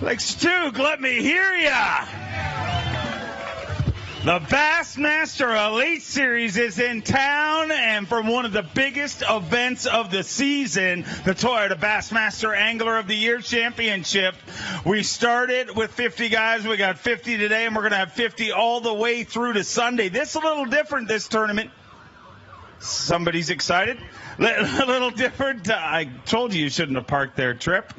Like Stoog, let me hear ya. The Bassmaster Elite Series is in town, and for one of the biggest events of the season, the Toyota Bassmaster Angler of the Year Championship. We started with 50 guys. We got 50 today, and we're going to have 50 all the way through to Sunday. This is a little different, this tournament. Somebody's excited. A little different. I told you shouldn't have parked there, Trip.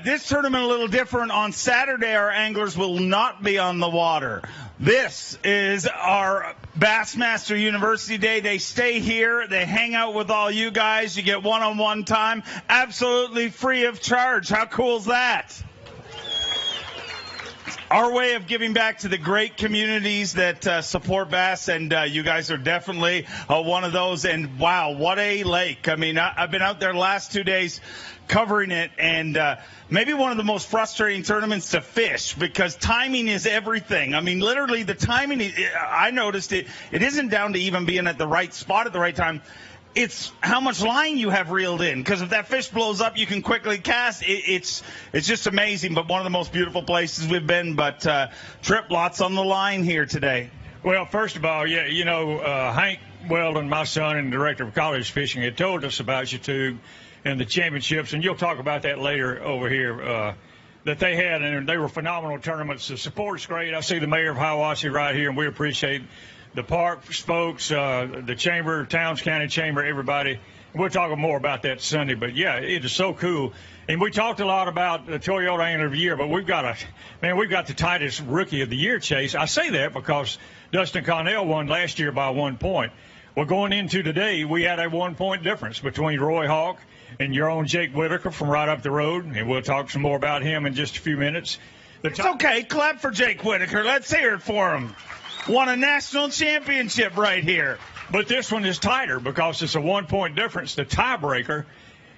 This tournament a little different. On Saturday, our anglers will not be on the water. This is our Bassmaster University Day. They stay here. They hang out with all you guys. You get one-on-one time, absolutely free of charge. How cool is that? Our way of giving back to the great communities that support bass, and you guys are definitely one of those. And wow, what a lake. I mean, I've been out there the last 2 days covering it, and maybe one of the most frustrating tournaments to fish because timing is everything. I mean, literally the timing, I noticed it isn't down to even being at the right spot at the right time. It's how much line you have reeled in, because if that fish blows up, you can quickly cast. It's just amazing, but one of the most beautiful places we've been. But Trip, lots on the line here today. Well, first of all, yeah, you know, Hank Weldon, my son and director of college fishing, had told us about you two and the championships, and you'll talk about that later over here, that they had, and they were phenomenal tournaments. The support's great. I see the mayor of Hiawassee right here, and we appreciate the park folks, the chamber, Towns County Chamber, everybody. We'll talk more about that Sunday. But, yeah, it is so cool. And we talked a lot about the Toyota Angler of the Year, but we've got the tightest Rookie of the Year chase. I say that because Dustin Connell won last year by 1 point. Well, going into today, we had a 1 point difference between Roy Hawk and your own Jake Whitaker from right up the road. And we'll talk some more about him in just a few minutes. It's okay. Clap for Jake Whitaker. Let's hear it for him. Won a national championship right here. But this one is tighter because it's a 1 point difference. The tiebreaker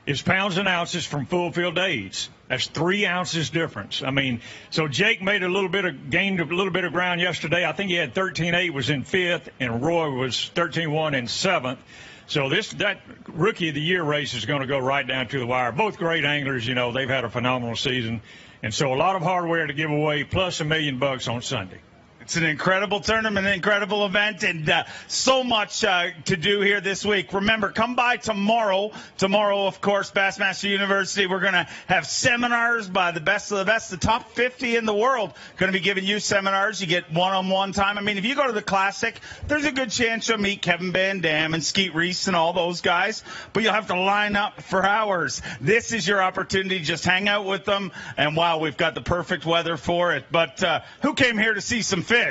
is pounds and ounces from full field to aids. That's 3 ounces difference. I mean, so Jake gained a little bit of ground yesterday. I think he had 13-8, was in 5th, and Roy was 13-1 in 7th. So that Rookie of the Year race is going to go right down to the wire. Both great anglers, you know, they've had a phenomenal season. And so a lot of hardware to give away, plus $1 million on Sunday. It's an incredible tournament, an incredible event, and so much to do here this week. Remember, come by tomorrow. Tomorrow, of course, Bassmaster University. We're going to have seminars by the best of the best, the top 50 in the world. Going to be giving you seminars. You get one-on-one time. I mean, if you go to the Classic, there's a good chance you'll meet Kevin Van Dam and Skeet Reese and all those guys, but you'll have to line up for hours. This is your opportunity. Just hang out with them, and wow, we've got the perfect weather for it. But who came here to see some fish?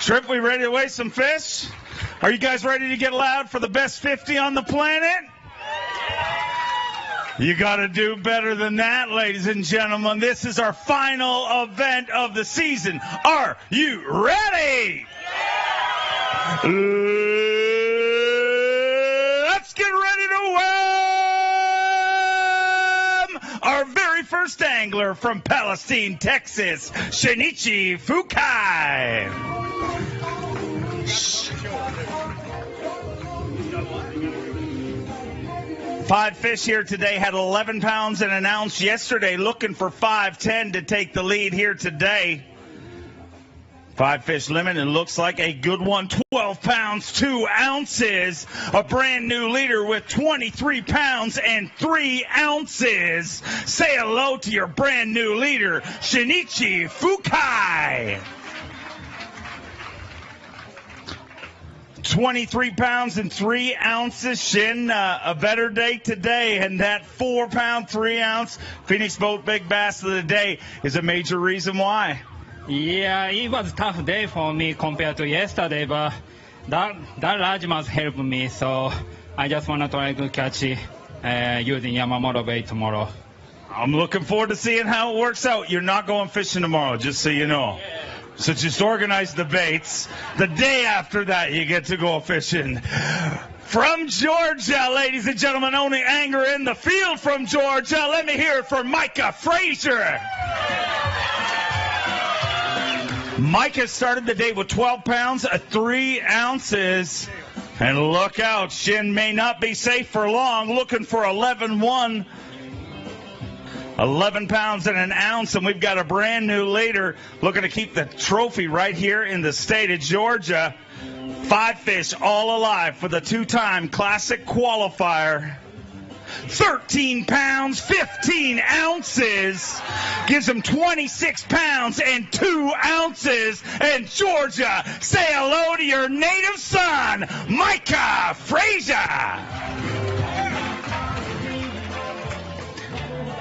Trip, we ready to weigh some fish? Are you guys ready to get loud for the best 50 on the planet? You got to do better than that, ladies and gentlemen. This is our final event of the season. Are you ready? Yeah! Let's get ready to welcome our very first angler from Palestine, Texas, Shinichi Fukai. 5 fish here today, had 11 pounds and an ounce yesterday, looking for 5'10" to take the lead here today. 5 fish limit, and looks like a good one. 12 pounds, 2 ounces. A brand new leader with 23 pounds and 3 ounces. Say hello to your brand new leader, Shinichi Fukai. 23 pounds and 3 ounces. Shin, a better day today, and that 4 pound, 3 ounce Phoenix Boat Big Bass of the day is a major reason why. Yeah, it was a tough day for me compared to yesterday, but that largemouth helped me, so I just want to try to catch it using Yamamoto bait tomorrow. I'm looking forward to seeing how it works out. You're not going fishing tomorrow, just so you know. Yeah. So just organize the baits. The day after that, you get to go fishing. From Georgia, ladies and gentlemen, only angler in the field from Georgia. Let me hear it for Micah Frazier. Micah started the day with 12 pounds, 3 ounces. And look out, Shin may not be safe for long. Looking for 11-1. 11 pounds and an ounce, and we've got a brand new leader looking to keep the trophy right here in the state of Georgia. 5 fish all alive for the 2-time Classic qualifier. 13 pounds, 15 ounces, gives him 26 pounds and 2 ounces. And Georgia, say hello to your native son, Micah Frazier.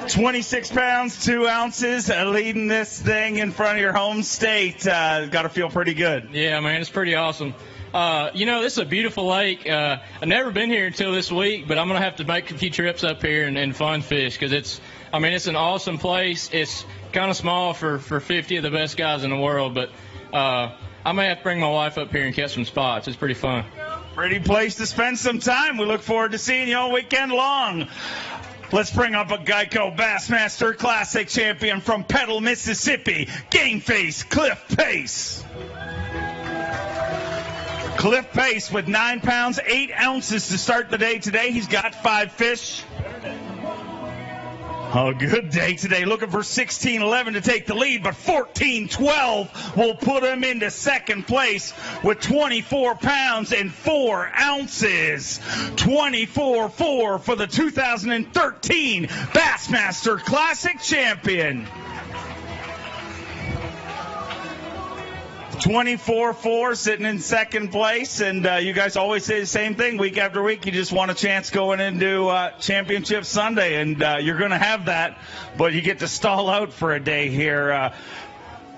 26 pounds, 2 ounces, leading this thing in front of your home state. Got to feel pretty good. Yeah, man, it's pretty awesome. This is a beautiful lake. I've never been here until this week, but I'm going to have to make a few trips up here and fun fish because it's an awesome place. It's kind of small for 50 of the best guys in the world, but I may have to bring my wife up here and catch some spots. It's pretty fun. Pretty place to spend some time. We look forward to seeing you all weekend long. Let's bring up a Geico Bassmaster Classic champion from Petal, Mississippi, Game Face Cliff Pace. Cliff Pace with 9 pounds, 8 ounces to start the day today. He's got 5 fish. A good day today. Looking for 16-11 to take the lead, but 14-12 will put him into second place with 24 pounds and 4 ounces. 24-4 for the 2013 Bassmaster Classic champion. 24-4 sitting in second place, and you guys always say the same thing week after week. You just want a chance going into Championship Sunday, and you're going to have that, but you get to stall out for a day here.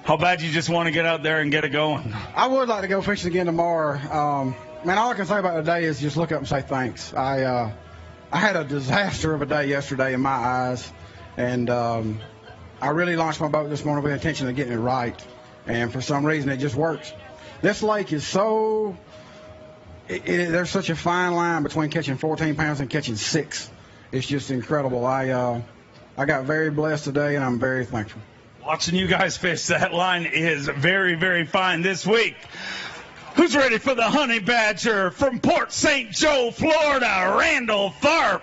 How bad you just want to get out there and get it going? I would like to go fishing again tomorrow. Man, all I can say about today is just look up and say thanks. I had a disaster of a day yesterday in my eyes, and I really launched my boat this morning with the intention of getting it right. And for some reason, it just works. This lake is there's such a fine line between catching 14 pounds and catching 6. It's just incredible. I got very blessed today, and I'm very thankful. Watching you guys fish, that line is very, very fine this week. Who's ready for the honey badger from Port St. Joe, Florida, Randall Tharp?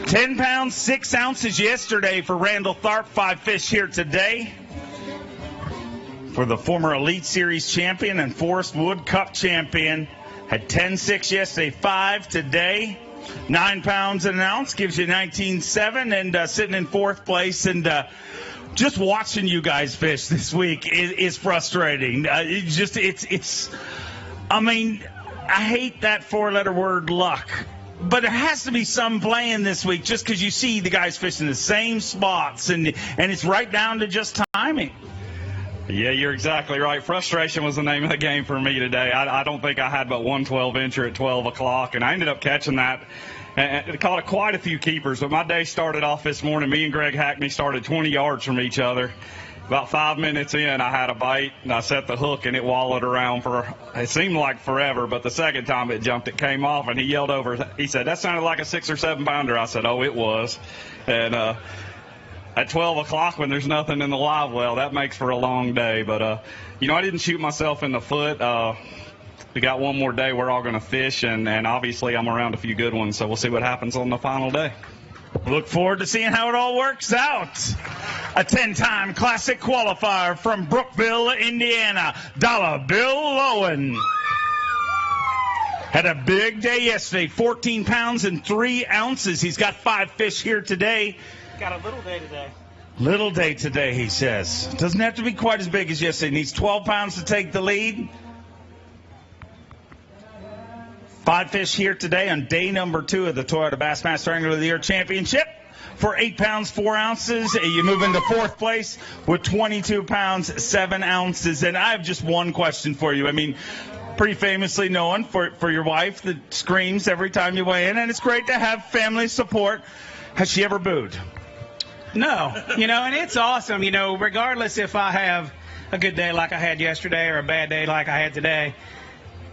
10 pounds, 6 ounces yesterday for Randall Tharp. 5 fish here today. For the former Elite Series champion and Forest Wood Cup champion. Had 10-6 yesterday, 5 today. 9 pounds and an ounce gives you 19.7 and sitting in 4th place. And just watching you guys fish this week is frustrating. I hate that 4-letter word, luck. But there has to be some playing this week just because you see the guys fishing the same spots, and it's right down to just timing. Yeah, you're exactly right. Frustration was the name of the game for me today. I don't think I had but one 12-incher at 12 o'clock, and I ended up catching that. And caught quite a few keepers, but my day started off this morning. Me and Greg Hackney started 20 yards from each other. About 5 minutes in, I had a bite, and I set the hook, and it wallowed around for, it seemed like forever, but the second time it jumped, it came off, and he yelled over. He said, "That sounded like a 6 or 7 pounder." I said, "Oh, it was." And at 12 o'clock when there's nothing in the live well, that makes for a long day. But, I didn't shoot myself in the foot. We got one more day we're all going to fish, and obviously I'm around a few good ones, so we'll see what happens on the final day. Look forward to seeing how it all works out. A 10-time Classic qualifier from Brookville, Indiana, Dollar Bill Lowen. Had a big day yesterday, 14 pounds and 3 ounces. He's got 5 fish here today. Got a little day today. Little day today, he says. Doesn't have to be quite as big as yesterday. Needs 12 pounds to take the lead. 5 fish here today on day number 2 of the Toyota Bassmaster Angler of the Year Championship. For 8 pounds, 4 ounces, you move into 4th place with 22 pounds, 7 ounces. And I have just one question for you. I mean, pretty famously known for your wife that screams every time you weigh in, and it's great to have family support. Has she ever booed? No. And it's awesome, regardless if I have a good day like I had yesterday or a bad day like I had today.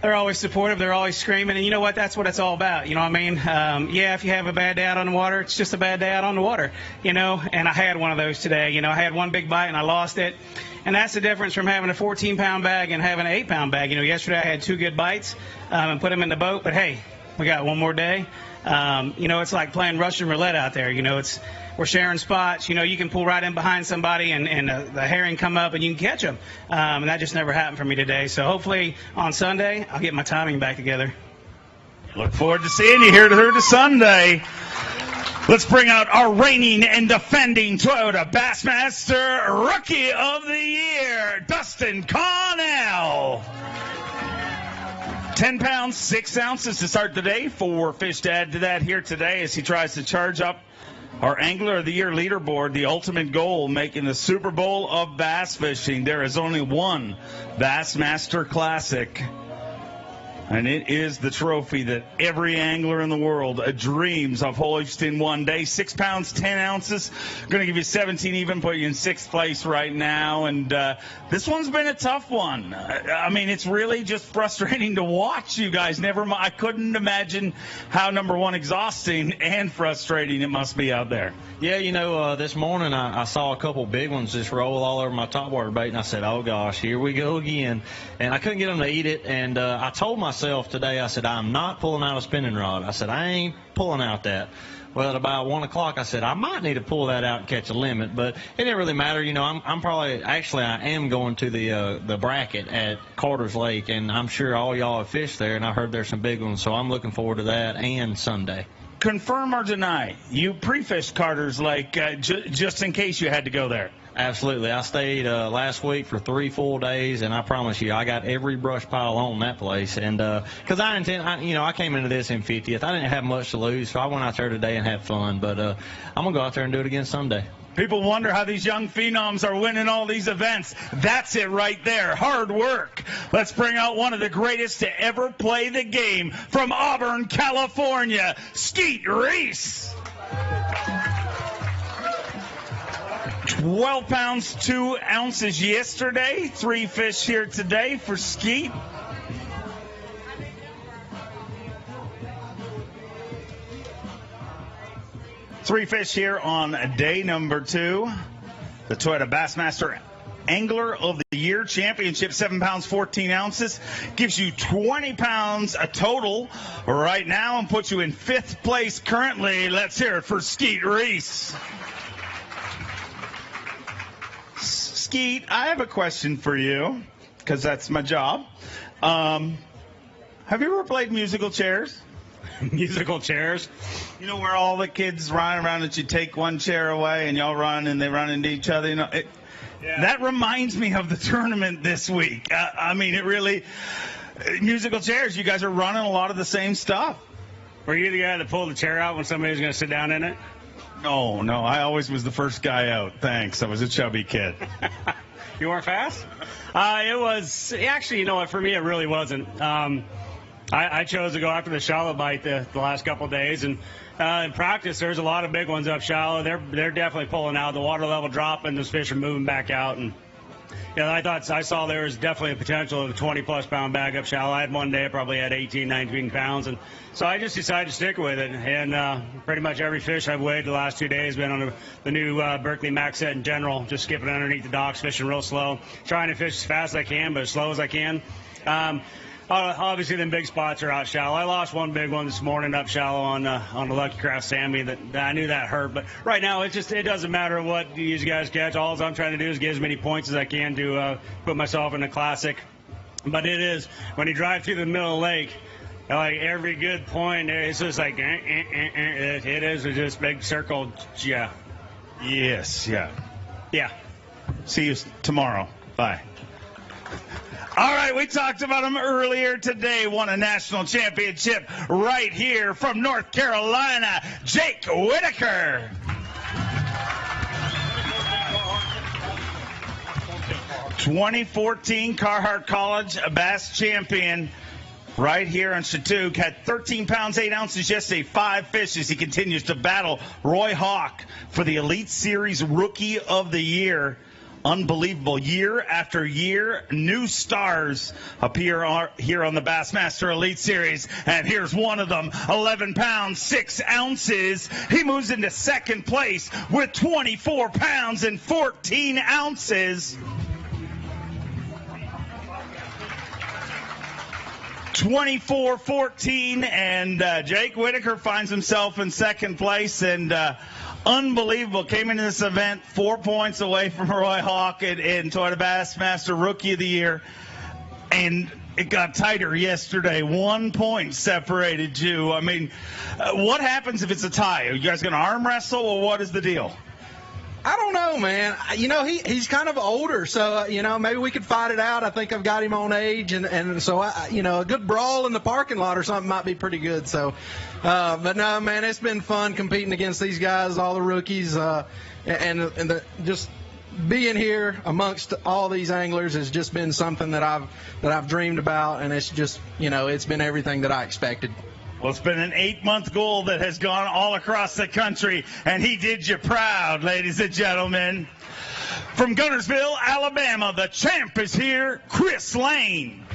They're always supportive. They're always screaming. And you know what? That's what it's all about. You know what I mean? If you have a bad day out on the water, it's just a bad day out on the water, And I had one of those today. I had one big bite and I lost it. And that's the difference from having a 14-pound bag and having an 8-pound bag. Yesterday I had 2 good bites and put them in the boat. But, hey, we got one more day. It's like playing Russian roulette out there. We're sharing spots. You can pull right in behind somebody and the herring come up and you can catch them. And that just never happened for me today. So hopefully on Sunday I'll get my timing back together. Look forward to seeing you here to Sunday. Let's bring out our reigning and defending Toyota Bassmaster Rookie of the Year, Dustin Connell. 10 pounds, 6 ounces to start the day. 4 fish to add to that here today as he tries to charge up our Angler of the Year leaderboard, the ultimate goal, making the Super Bowl of bass fishing. There is only one Bassmaster Classic, and it is the trophy that every angler in the world dreams of hoisting one day. 6 pounds, 10 ounces. Going to give you 17 even, put you in 6th place right now. And this one's been a tough one. It's really just frustrating to watch you guys. I couldn't imagine how, number one, exhausting and frustrating it must be out there. Yeah, this morning I saw a couple big ones just roll all over my topwater bait, and I said, oh, gosh, here we go again. And I couldn't get them to eat it, and I told myself today, I said, I'm not pulling out a spinning rod. I said, I ain't pulling out that. Well, at about 1 o'clock, I said, I might need to pull that out and catch a limit, but it didn't really matter. I am going to the bracket at Carter's Lake, and I'm sure all y'all have fished there, and I heard there's some big ones, so I'm looking forward to that and Sunday. Confirm or deny, you pre-fished Carter's Lake just in case you had to go there. Absolutely. I stayed last week for 3 full days, and I promise you, I got every brush pile on that place. And because I came into this in 50th. I didn't have much to lose, so I went out there today and had fun. But I'm going to go out there and do it again Sunday. People wonder how these young phenoms are winning all these events. That's it right there. Hard work. Let's bring out one of the greatest to ever play the game from Auburn, California, Skeet Reese. 12 pounds, 2 ounces yesterday. 3 fish here today for Skeet. Three fish here on day number 2. The Toyota Bassmaster Angler of the Year Championship, 7 pounds, 14 ounces. Gives you 20 pounds a total right now and puts you in 5th place currently. Let's hear it for Skeet Reese. Skeet, I have a question for you, because that's my job. Have you ever played musical chairs? Musical chairs? Where all the kids run around and you take one chair away and y'all run and they run into each other. Yeah. That reminds me of the tournament this week. It really, musical chairs, you guys are running a lot of the same stuff. Were you the guy that pulled the chair out when somebody was going to sit down in it? No, I always was the first guy out. Thanks. I was a chubby kid. You weren't fast? It was, actually, for me it really wasn't. I chose to go after the shallow bite the last couple of days, and in practice there's a lot of big ones up shallow. They're definitely pulling out. The water level dropping, those fish are moving back out, and I saw there was definitely a potential of a 20-plus pound bag up shallow. I had one day I probably had 18, 19 pounds, and so I just decided to stick with it. And pretty much every fish I've weighed the last 2 days been on the new Berkeley Max set in general, just skipping underneath the docks, fishing real slow, trying to fish as fast as I can, but as slow as I can. Obviously, them big spots are out shallow. I lost one big one this morning up shallow on the Lucky Craft Sammy. That I knew that hurt, but right now it doesn't matter what these guys catch. All I'm trying to do is get as many points as I can to put myself in the classic. But it is when you drive through the middle of the lake, like every good point, it's just like it is just big circle. Yeah. Yes. Yeah. Yeah. See you tomorrow. Bye. All right, we talked about him earlier today. Won a national championship right here from North Carolina, Jake Whitaker. '14 Carhartt College Bass champion right here on Chatook. Had 13 pounds, 8 ounces yesterday, 5 fishes. He continues to battle Roy Hawk for the Elite Series Rookie of the Year. Unbelievable. Year after year, new stars appear here on the Bassmaster Elite Series. And here's one of them, 11 pounds, 6 ounces. He moves into 2nd place with 24 pounds and 14 ounces. 24-14, and Jake Whitaker finds himself in second place, and unbelievable. Came into this event 4 points away from Roy Hawk in Toyota Bassmaster Rookie of the Year, and it got tighter yesterday. 1 point separated you. I mean, what happens if it's a tie? Are you guys going to arm wrestle, or what is the deal? I don't know, man. He's kind of older, so, maybe we could fight it out. I think I've got him on age, and so, a good brawl in the parking lot or something might be pretty good. So, but no, man, it's been fun competing against these guys, all the rookies, just being here amongst all these anglers has just been something that I've dreamed about, and it's just, it's been everything that I expected. Well, it's been an 8-month goal that has gone all across the country, and he did you proud, ladies and gentlemen. From Gunnersville, Alabama, the champ is here, Chris Lane.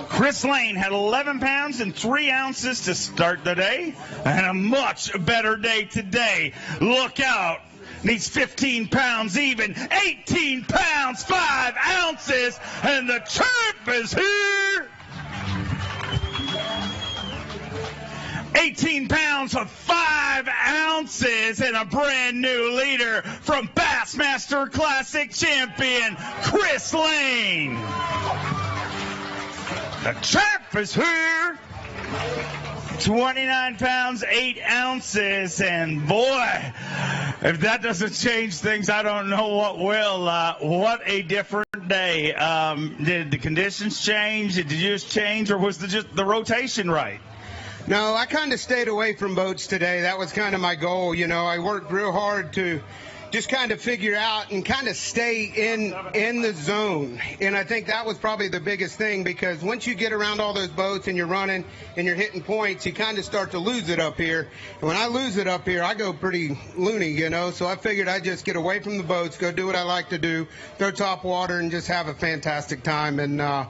Chris Lane had 11 pounds and 3 ounces to start the day, and a much better day today. Look out. Needs 15 pounds even, 18 pounds, 5 ounces, and the champ is here. 18 pounds of 5 ounces and a brand new leader from Bassmaster Classic champion, Chris Lane. The champ is here. 29 pounds, 8 ounces, and boy, if that doesn't change things, I don't know what will. What a different day. Did the conditions change? Did you just change, or was just the rotation right? No, I kind of stayed away from boats today. That was kind of my goal. I worked real hard to just kind of figure out and kind of stay in the zone. And I think that was probably the biggest thing, because once you get around all those boats and you're running and you're hitting points, you kind of start to lose it up here. And when I lose it up here, I go pretty loony, So I figured I'd just get away from the boats, go do what I like to do, throw top water, and just have a fantastic time. And, a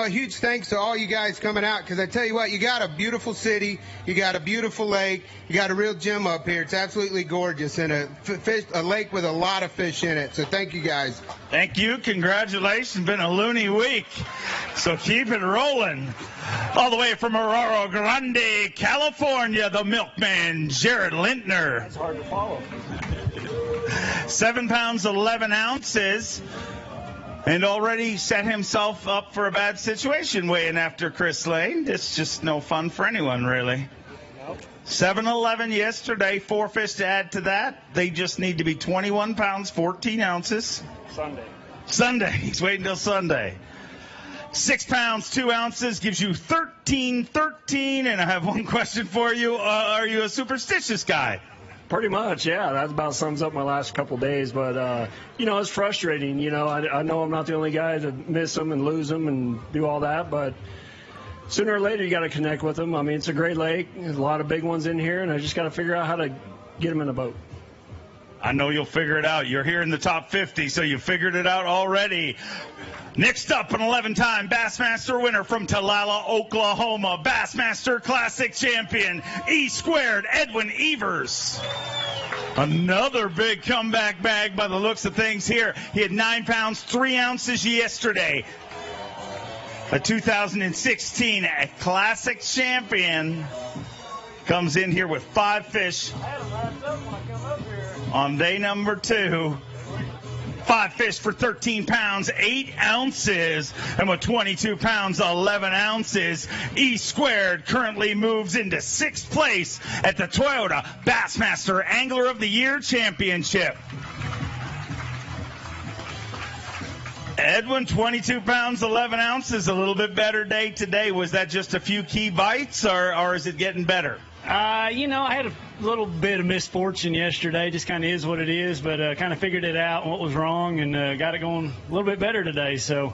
huge thanks to all you guys coming out, because I tell you what, you got a beautiful city, you got a beautiful lake, you got a real gym up here. It's absolutely gorgeous, and a lake with a lot of fish in it. So thank you guys. Thank you. Congratulations. Been a loony week. So keep it rolling. All the way from Aurora Grande, California, the milkman, Jared Lintner. That's hard to follow. 7 pounds, 11 ounces. And already set himself up for a bad situation weighing after Chris Lane. It's just no fun for anyone, really. 7-11 yesterday, 4 fish to add to that. They just need to be 21 pounds, 14 ounces. Sunday. He's waiting till Sunday. 6 pounds, 2 ounces gives you 13. And I have one question for you. Are you a superstitious guy? Pretty much, yeah. That about sums up my last couple of days. But, it's frustrating. I know I'm not the only guy to miss them and lose them and do all that, but sooner or later, you got to connect with them. I mean, it's a great lake. There's a lot of big ones in here, and I just got to figure out how to get them in the boat. I know you'll figure it out. You're here in the top 50, so you figured it out already. Next up, an 11-time Bassmaster winner from Talala, Oklahoma, Bassmaster Classic champion, E-squared, Edwin Evers. Another big comeback bag by the looks of things here. He had 9 pounds, 3 ounces yesterday. A 2016 Classic champion comes in here with 5 fish on day number 2. 5 fish for 13 pounds, 8 ounces, and with 22 pounds, 11 ounces, E-squared currently moves into 6th place at the Toyota Bassmaster Angler of the Year Championship. Edwin, 22 pounds, 11 ounces, a little bit better day today. Was that just a few key bites, or is it getting better? I had a little bit of misfortune yesterday. Just kind of is what it is, but kind of figured it out, what was wrong, and got it going a little bit better today. So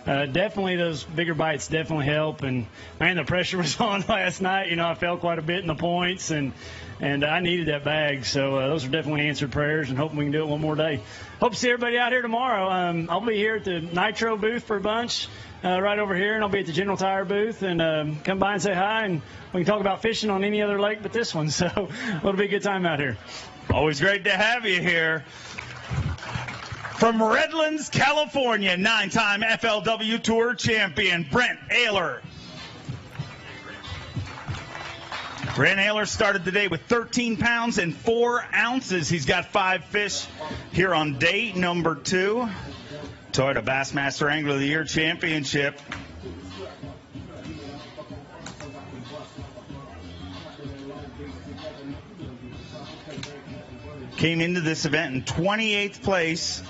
definitely those bigger bites definitely help. And, man, the pressure was on last night. I fell quite a bit in the points, and I needed that bag. So those are definitely answered prayers, and hoping we can do it one more day. Hope to see everybody out here tomorrow. I'll be here at the Nitro booth for a bunch right over here, and I'll be at the General Tire booth. And come by and say hi, and we can talk about fishing on any other lake but this one. So it'll be a good time out here. Always great to have you here. From Redlands, California, 9-time FLW Tour champion, Brent Ayler. Brent Ayler started the day with 13 pounds and 4 ounces. He's got 5 fish here on day number 2. Toyota Bassmaster Angler of the Year Championship. Came into this event in 28th place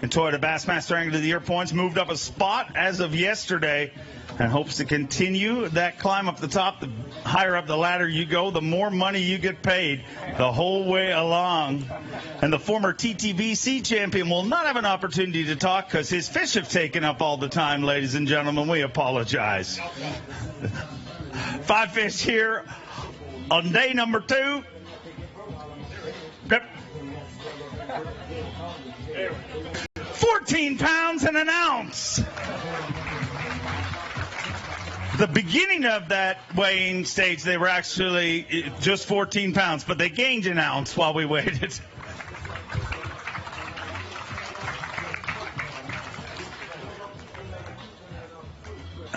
in Toyota Bassmaster Angler of the Year points. Moved up a spot as of yesterday and hopes to continue that climb up the top. The higher up the ladder you go, the more money you get paid the whole way along. And the former TTBC champion will not have an opportunity to talk because his fish have taken up all the time, ladies and gentlemen. We apologize. 5 fish here on day number 2. Yep. 14 pounds and an ounce. The beginning of that weighing stage, they were actually just 14 pounds, but they gained an ounce while we waited.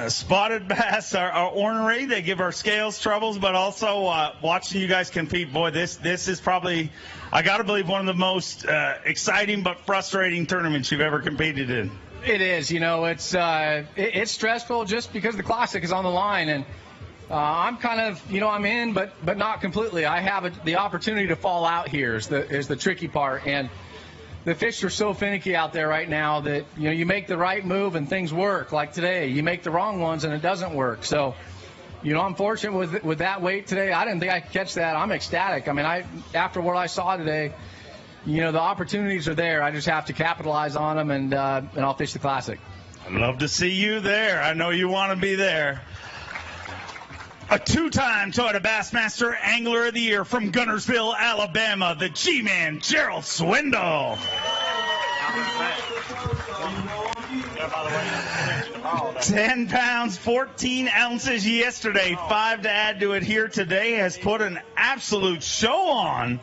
Spotted bass are ornery. They give our scales troubles, but also watching you guys compete, boy, this is probably, I got to believe, one of the most exciting but frustrating tournaments you've ever competed in. It is. You know, it's stressful just because the Classic is on the line, and I'm kind of, you know, I'm in, but not completely. I have the opportunity to fall out here is the tricky part, and the fish are so finicky out there right now that, you know, you make the right move and things work. Like today, you make the wrong ones and it doesn't work. So, you know, I'm fortunate with that weight today. I didn't think I could catch that. I'm ecstatic. I mean, after what I saw today, you know, the opportunities are there. I just have to capitalize on them, and I'll fish the Classic. I'd love to see you there. I know you want to be there. A 2-time Toyota Bassmaster Angler of the Year from Gunnersville, Alabama, the G-Man, Gerald Swindle. 10 pounds, 14 ounces yesterday, 5 to add to it here today. Has put an absolute show on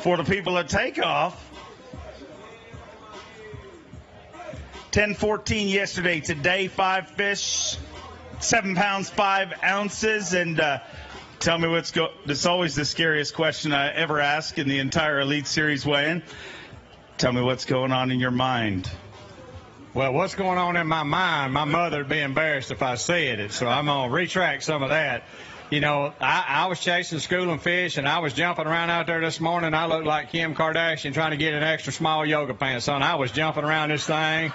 for the people at Takeoff. 10-14 yesterday, today 5 fish. 7 pounds, 5 ounces, and tell me this is always the scariest question I ever ask in the entire Elite Series weigh-in. Tell me what's going on in your mind. Well, what's going on in my mind, my mother would be embarrassed if I said it, so I'm going to retract some of that. You know, I was chasing schooling fish, and I was jumping around out there this morning. I looked like Kim Kardashian trying to get an extra small yoga pants on. I was jumping around this thing.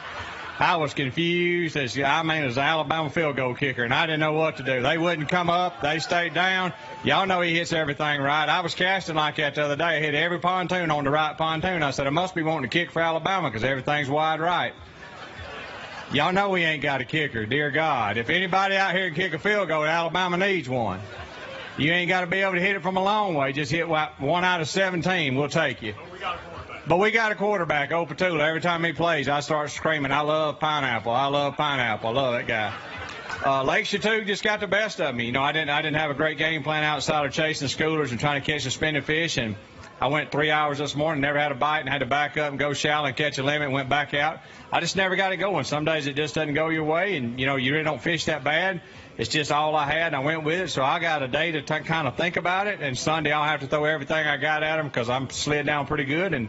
I was confused as an Alabama field goal kicker, and I didn't know what to do. They wouldn't come up. They stayed down. Y'all know he hits everything right. I was casting like that the other day. I hit every pontoon on the right pontoon. I said, I must be wanting to kick for Alabama because everything's wide right. Y'all know we ain't got a kicker, dear God. If anybody out here can kick a field goal, Alabama needs one. You ain't got to be able to hit it from a long way. Just hit 1 out of 17. We'll take you. But we got a quarterback, Opatula. Every time he plays, I start screaming, I love pineapple. I love pineapple. I love that guy. Lake Chateau just got the best of me. You know, I didn't have a great game plan outside of chasing schoolers and trying to catch suspended fish. And I went 3 hours this morning, never had a bite, and had to back up and go shallow and catch a limit and went back out. I just never got it going. Some days it just doesn't go your way, and, you know, you really don't fish that bad. It's just all I had, and I went with it. So I got a day to kind of think about it, and Sunday I'll have to throw everything I got at them because I'm slid down pretty good. And,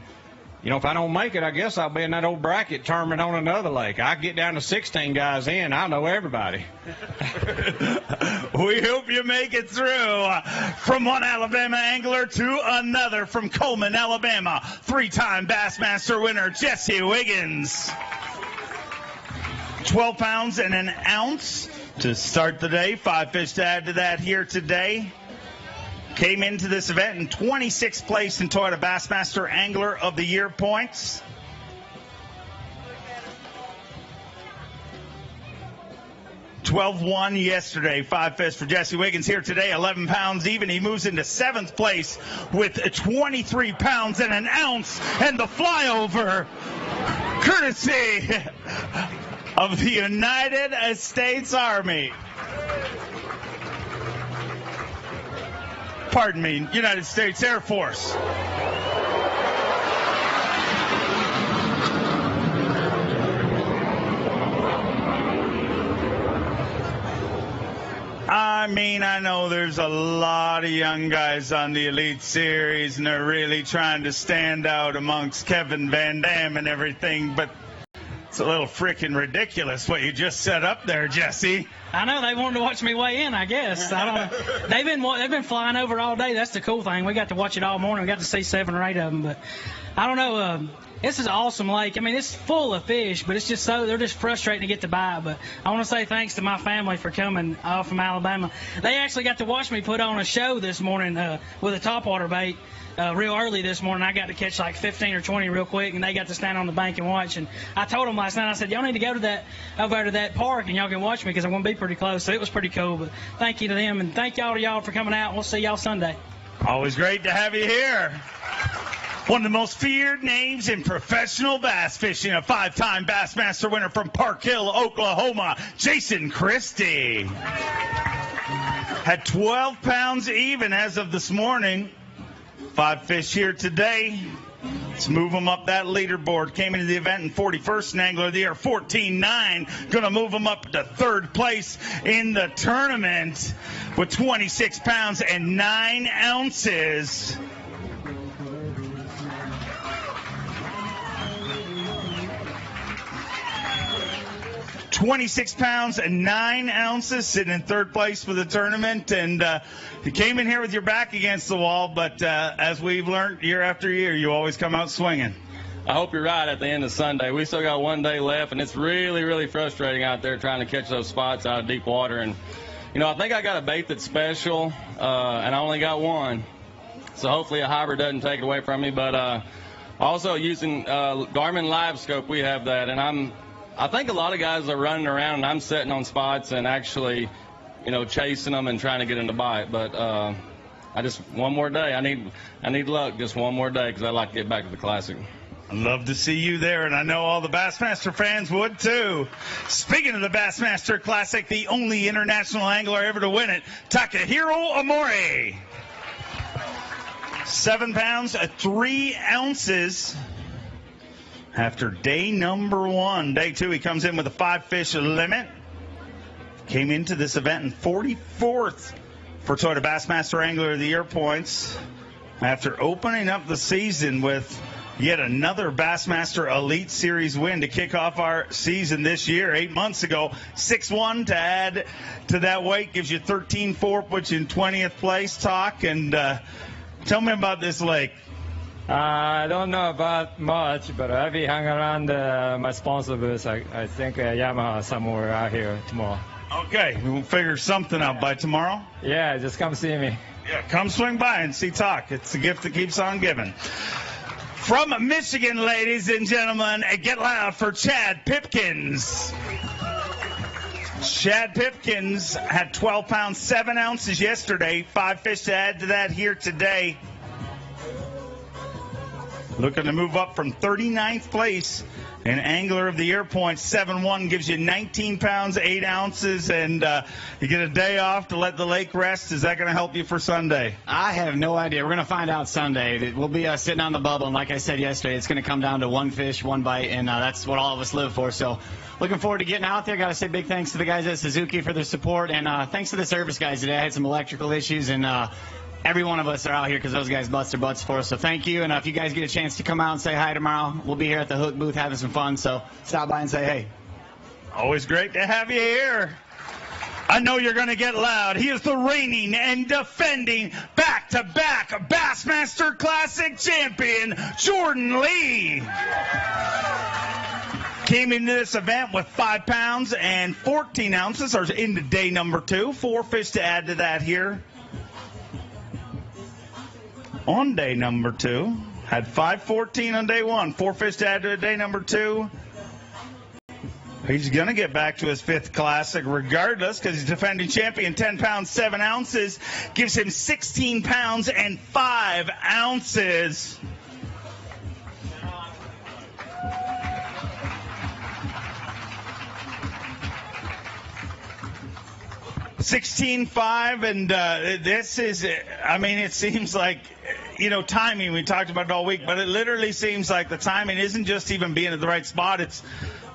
you know, if I don't make it, I guess I'll be in that old bracket tournament on another lake. I get down to 16 guys in, I'll know everybody. We hope you make it through. From one Alabama angler to another, from Coleman, Alabama, 3-time Bassmaster winner, Jesse Wiggins. 12 pounds and an ounce to start the day. 5 fish to add to that here today. Came into this event in 26th place in Toyota Bassmaster Angler of the Year points. $12-1 yesterday. 5 fish for Jesse Wiggins here today. 11 pounds even. He moves into 7th place with 23 pounds and an ounce. And the flyover, courtesy of the United States Army. Pardon me, United States Air Force. I mean, I know there's a lot of young guys on the Elite Series, and they're really trying to stand out amongst Kevin Van Dam and everything, but it's a little freaking ridiculous what you just set up there, Jesse. I know they wanted to watch me weigh in. I guess I don't know. They've been flying over all day. That's the cool thing. We got to watch it all morning. We got to see 7 or 8 of them. But I don't know. This is an awesome lake. I mean, it's full of fish, but it's just they're just frustrating to get to buy. But I want to say thanks to my family for coming from Alabama. They actually got to watch me put on a show this morning with a topwater bait. Real early this morning, I got to catch like 15 or 20 real quick, and they got to stand on the bank and watch. And I told them last night, I said, y'all need to go to over to that park, and y'all can watch me because I'm going to be pretty close. So it was pretty cool. But thank you to them, and thank y'all to y'all for coming out. We'll see y'all Sunday. Always great to have you here. One of the most feared names in professional bass fishing, a 5-time Bassmaster winner from Park Hill, Oklahoma, Jason Christie. Had 12 pounds even as of this morning. 5 fish here today. Let's move them up that leaderboard. Came into the event in 41st in Angler of the Year, 14.9. Going to move them up to 3rd place in the tournament with 26 pounds and 9 ounces. 26 pounds and 9 ounces, sitting in 3rd place for the tournament. And you came in here with your back against the wall, but as we've learned year after year, you always come out swinging. I hope you're right at the end of Sunday. We still got 1 day left, and it's really, really frustrating out there trying to catch those spots out of deep water. And, you know, I think I got a bait that's special, and I only got 1. So hopefully a hybrid doesn't take it away from me. But also using Garmin Live Scope, we have that. And I think a lot of guys are running around, and I'm sitting on spots and actually, you know, chasing them and trying to get them to bite. But I just, one more day. I need luck just one more day because I'd like to get back to the Classic. I'd love to see you there, and I know all the Bassmaster fans would too. Speaking of the Bassmaster Classic, the only international angler ever to win it, Takahiro Omori. 7 pounds, 3 ounces. After day number 1, day 2, he comes in with a 5-fish limit. Came into this event in 44th for Toyota Bassmaster Angler of the Year points. After opening up the season with yet another Bassmaster Elite Series win to kick off our season this year. 8 months ago, 6-1 to add to that weight gives you 13-4, puts you in 20th place. Talk and tell me about this lake. I don't know about much, but I'll be hanging around my sponsor booth. I think Yamaha somewhere out here tomorrow. Okay, we'll figure something out by tomorrow. Yeah, just come see me. Yeah, come swing by and see Talk. It's the gift that keeps on giving. From Michigan, ladies and gentlemen, get loud for Chad Pipkins. Chad Pipkins had 12 pounds, 7 ounces yesterday. 5 fish to add to that here today. Looking to move up from 39th place in Angler of the Year points. 7-1 gives you 19 pounds, 8 ounces, and you get a day off to let the lake rest. Is that going to help you for Sunday? I have no idea. We're going to find out Sunday. We'll be sitting on the bubble, and like I said yesterday, it's going to come down to 1 fish, 1 bite, and that's what all of us live for. So looking forward to getting out there. Got to say big thanks to the guys at Suzuki for their support, and thanks to the service guys today. I had some electrical issues, and every one of us are out here because those guys bust their butts for us. So thank you. And if you guys get a chance to come out and say hi tomorrow, we'll be here at the Hook booth having some fun. So stop by and say hey. Always great to have you here. I know you're going to get loud. He is the reigning and defending back-to-back Bassmaster Classic champion, Jordan Lee. Came into this event with 5 pounds and 14 ounces, or into day number 2. 4 fish to add to that here. On day number 2, had 5.14 on day 1, 4 fish to add to day number 2. He's going to get back to his 5th Classic regardless because he's defending champion. 10 pounds, 7 ounces gives him 16 pounds and 5 ounces. $16.5, and this is, I mean, it seems like, you know, timing, we talked about it all week, but it literally seems like the timing isn't just even being at the right spot, it's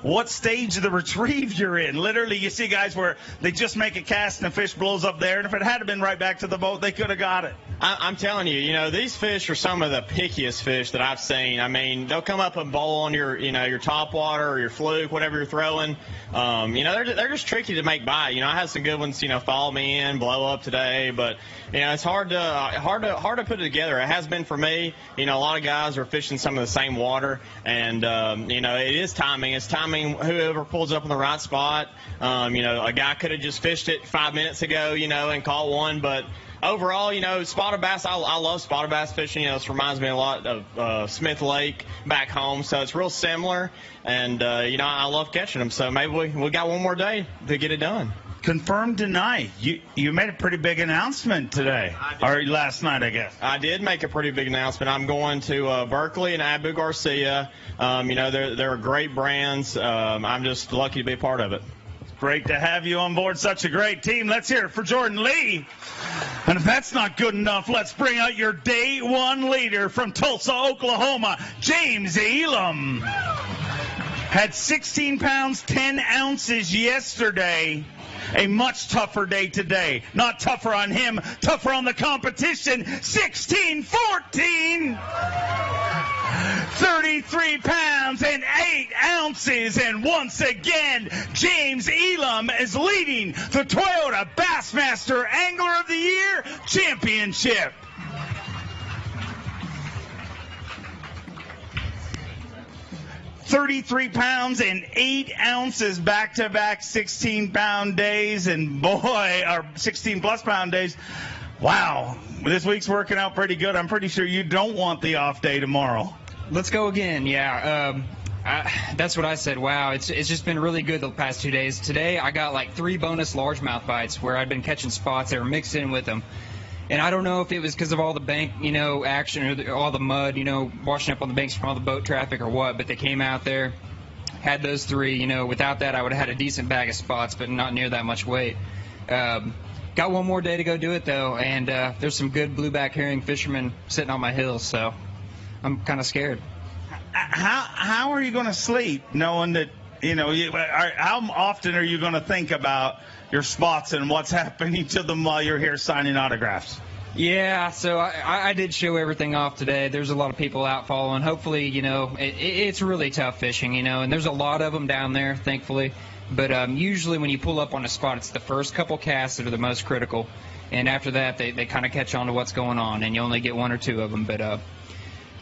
what stage of the retrieve you're in. Literally, you see guys where they just make a cast and the fish blows up there, and if it had been right back to the boat, they could have got it. I'm telling you, these fish are some of the pickiest fish that I've seen. I mean, they'll come up and bowl on your top water or your fluke, whatever you're throwing. They're just tricky to make bite. I had some good ones, follow me in, blow up today, but it's hard to put it together. It has been for me. A lot of guys are fishing some of the same water, and it is timing. It's timing whoever pulls up in the right spot. A guy could have just fished it 5 minutes ago, and caught one, but overall, spotted bass, I love spotted bass fishing. This reminds me a lot of Smith Lake back home, so it's real similar. And, I love catching them. So maybe we got one more day to get it done. Confirmed tonight. You made a pretty big announcement today, or last night, I guess. I did make a pretty big announcement. I'm going to Berkeley and Abu Garcia. They're great brands. I'm just lucky to be a part of it. Great to have you on board. Such a great team. Let's hear it for Jordan Lee. And if that's not good enough, let's bring out your day one leader from Tulsa, Oklahoma, James Elam. Had 16 pounds, 10 ounces yesterday. A much tougher day today. Not tougher on him, tougher on the competition. 16-14. 33 pounds and 8 ounces. And once again, James Elam is leading the Toyota Bassmaster Angler of the Year Championship. $33 pounds and 8 ounces back-to-back 16-pound days, and boy, or 16-plus pound days. Wow, this week's working out pretty good. I'm pretty sure you don't want the off day tomorrow. Let's go again, yeah. That's what I said. Wow, it's just been really good the past 2 days. Today I got like 3 bonus largemouth bites where I'd been catching spots that were mixed in with them. And I don't know if it was because of all the bank, action or all the mud, washing up on the banks from all the boat traffic or what, but they came out there, had those 3. Without that I would have had a decent bag of spots, but not near that much weight. Got one more day to go do it, though, and there's some good blueback herring fishermen sitting on my hills, so I'm kind of scared. How are you going to sleep knowing that, how often are you going to think about your spots and what's happening to them while you're here signing autographs? Yeah, so I did show everything off today. There's a lot of people out following. Hopefully, it's really tough fishing, and there's a lot of them down there, thankfully. But usually when you pull up on a spot, it's the first couple casts that are the most critical. And after that, they kind of catch on to what's going on, and you only get 1 or 2 of them. But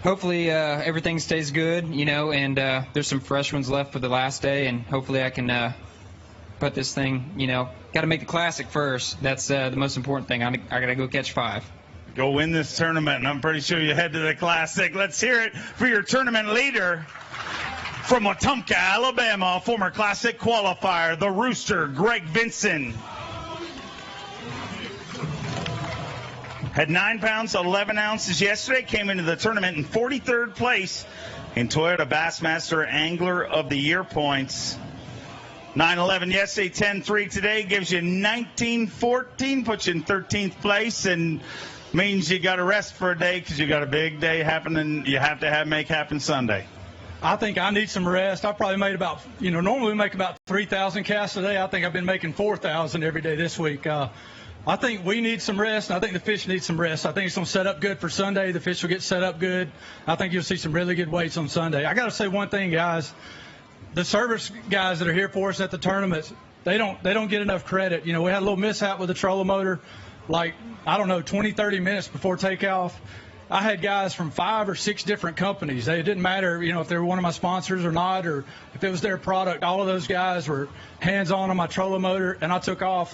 hopefully everything stays good, and there's some fresh ones left for the last day, and hopefully I can put this thing, got to make the classic first. That's the most important thing. I got to go catch 5. Go win this tournament, and I'm pretty sure you head to the classic. Let's hear it for your tournament leader from Wetumpka, Alabama, former classic qualifier, the Rooster, Greg Vinson. Had 9 pounds, 11 ounces yesterday. Came into the tournament in 43rd place in Toyota Bassmaster Angler of the Year points. 9-11 yesterday, 10-3 today. Gives you 19-14, puts you in 13th place, and means you got to rest for a day because you got a big day happening. You have to make happen Sunday. I think I need some rest. I probably made about, normally we make about 3,000 casts a day. I think I've been making 4,000 every day this week. I think we need some rest, and I think the fish need some rest. I think it's going to set up good for Sunday. The fish will get set up good. I think you'll see some really good weights on Sunday. I got to say one thing, guys. The service guys that are here for us at the tournaments, they don't get enough credit. We had a little mishap with the trolling motor, 20, 30 minutes before takeoff. I had guys from 5 or 6 different companies. It didn't matter, if they were one of my sponsors or not, or if it was their product. All of those guys were hands-on on my trolling motor, and I took off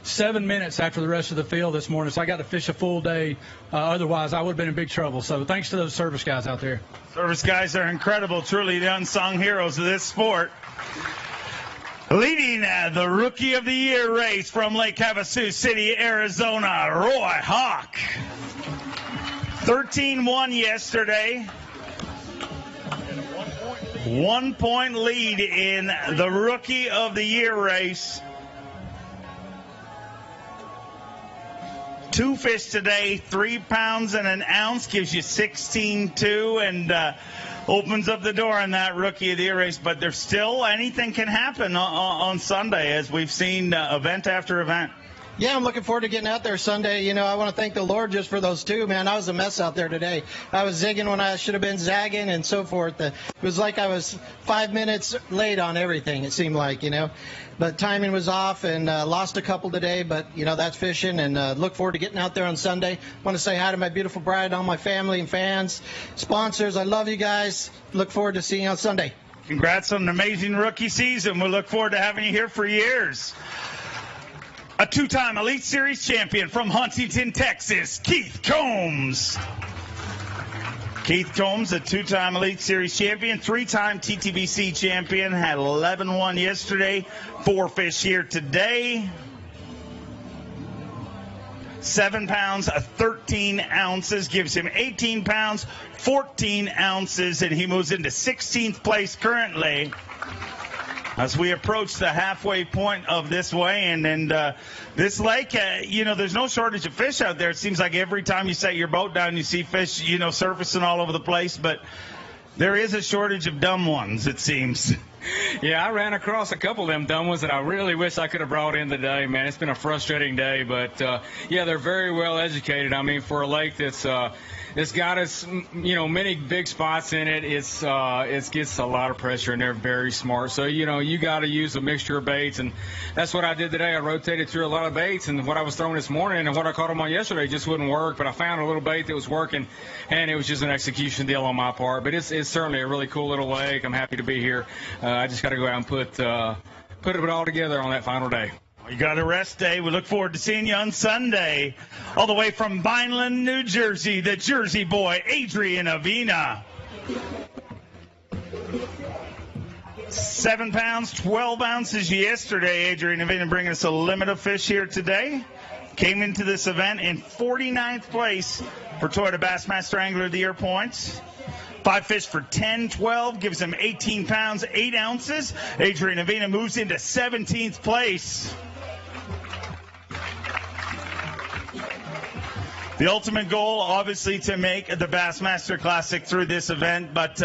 7 minutes after the rest of the field this morning, so I got to fish a full day. Otherwise, I would have been in big trouble. So thanks to those service guys out there. Service guys are incredible, truly the unsung heroes of this sport. Leading the Rookie of the Year race from Lake Havasu City, Arizona, Roy Hawk. 13-1 yesterday. 1 point lead in the Rookie of the Year race. 2 fish today, 3 pounds and an ounce, gives you 16-2, and opens up the door in that Rookie of the Year race. But there's still anything can happen on Sunday, as we've seen event after event. Yeah, I'm looking forward to getting out there Sunday. You know, I want to thank the Lord just for those two, man. I was a mess out there today. I was zigging when I should have been zagging and so forth. It was like I was 5 minutes late on everything, it seemed like, you know. But timing was off and lost a couple today, but, you know, that's fishing, and look forward to getting out there on Sunday. I want to say hi to my beautiful bride, all my family and fans, sponsors. I love you guys. Look forward to seeing you on Sunday. Congrats on an amazing rookie season. We look forward to having you here for years. A two-time Elite Series champion from Huntington, Texas, Keith Combs. Keith Combs, a two-time Elite Series champion, three-time TTBC champion, had 11-1 yesterday, 4 fish here today. 7 pounds, 13 ounces, gives him 18 pounds, 14 ounces, and he moves into 16th place currently. As we approach the halfway point of this weigh-in, and this lake, you know, there's no shortage of fish out there. It seems like every time you set your boat down, you see fish, you know, surfacing all over the place. But there is a shortage of dumb ones, it seems. Yeah, I ran across a couple of them dumb ones that I really wish I could have brought in today, man. It's been a frustrating day, but, yeah, they're very well educated. I mean, for a lake that's it's got us, you know, many big spots in it. It gets a lot of pressure, and they're very smart. So, you know, you got to use a mixture of baits, and that's what I did today. I rotated through a lot of baits, and what I was throwing this morning and what I caught them on yesterday just wouldn't work. But I found a little bait that was working, and it was just an execution deal on my part. But it's certainly a really cool little lake. I'm happy to be here. I just got to go out and put it all together on that final day. You got a rest day. We look forward to seeing you on Sunday. All the way from Vineland, New Jersey, the Jersey boy, Adrian Avina. 7 pounds, 12 ounces yesterday. Adrian Avina bringing us a limit of fish here today. Came into this event in 49th place for Toyota Bassmaster Angler of the Year points. 5 fish for 10-12, gives him 18 pounds, 8 ounces. Adrian Avina moves into 17th place. The ultimate goal, obviously, to make the Bassmaster Classic through this event, but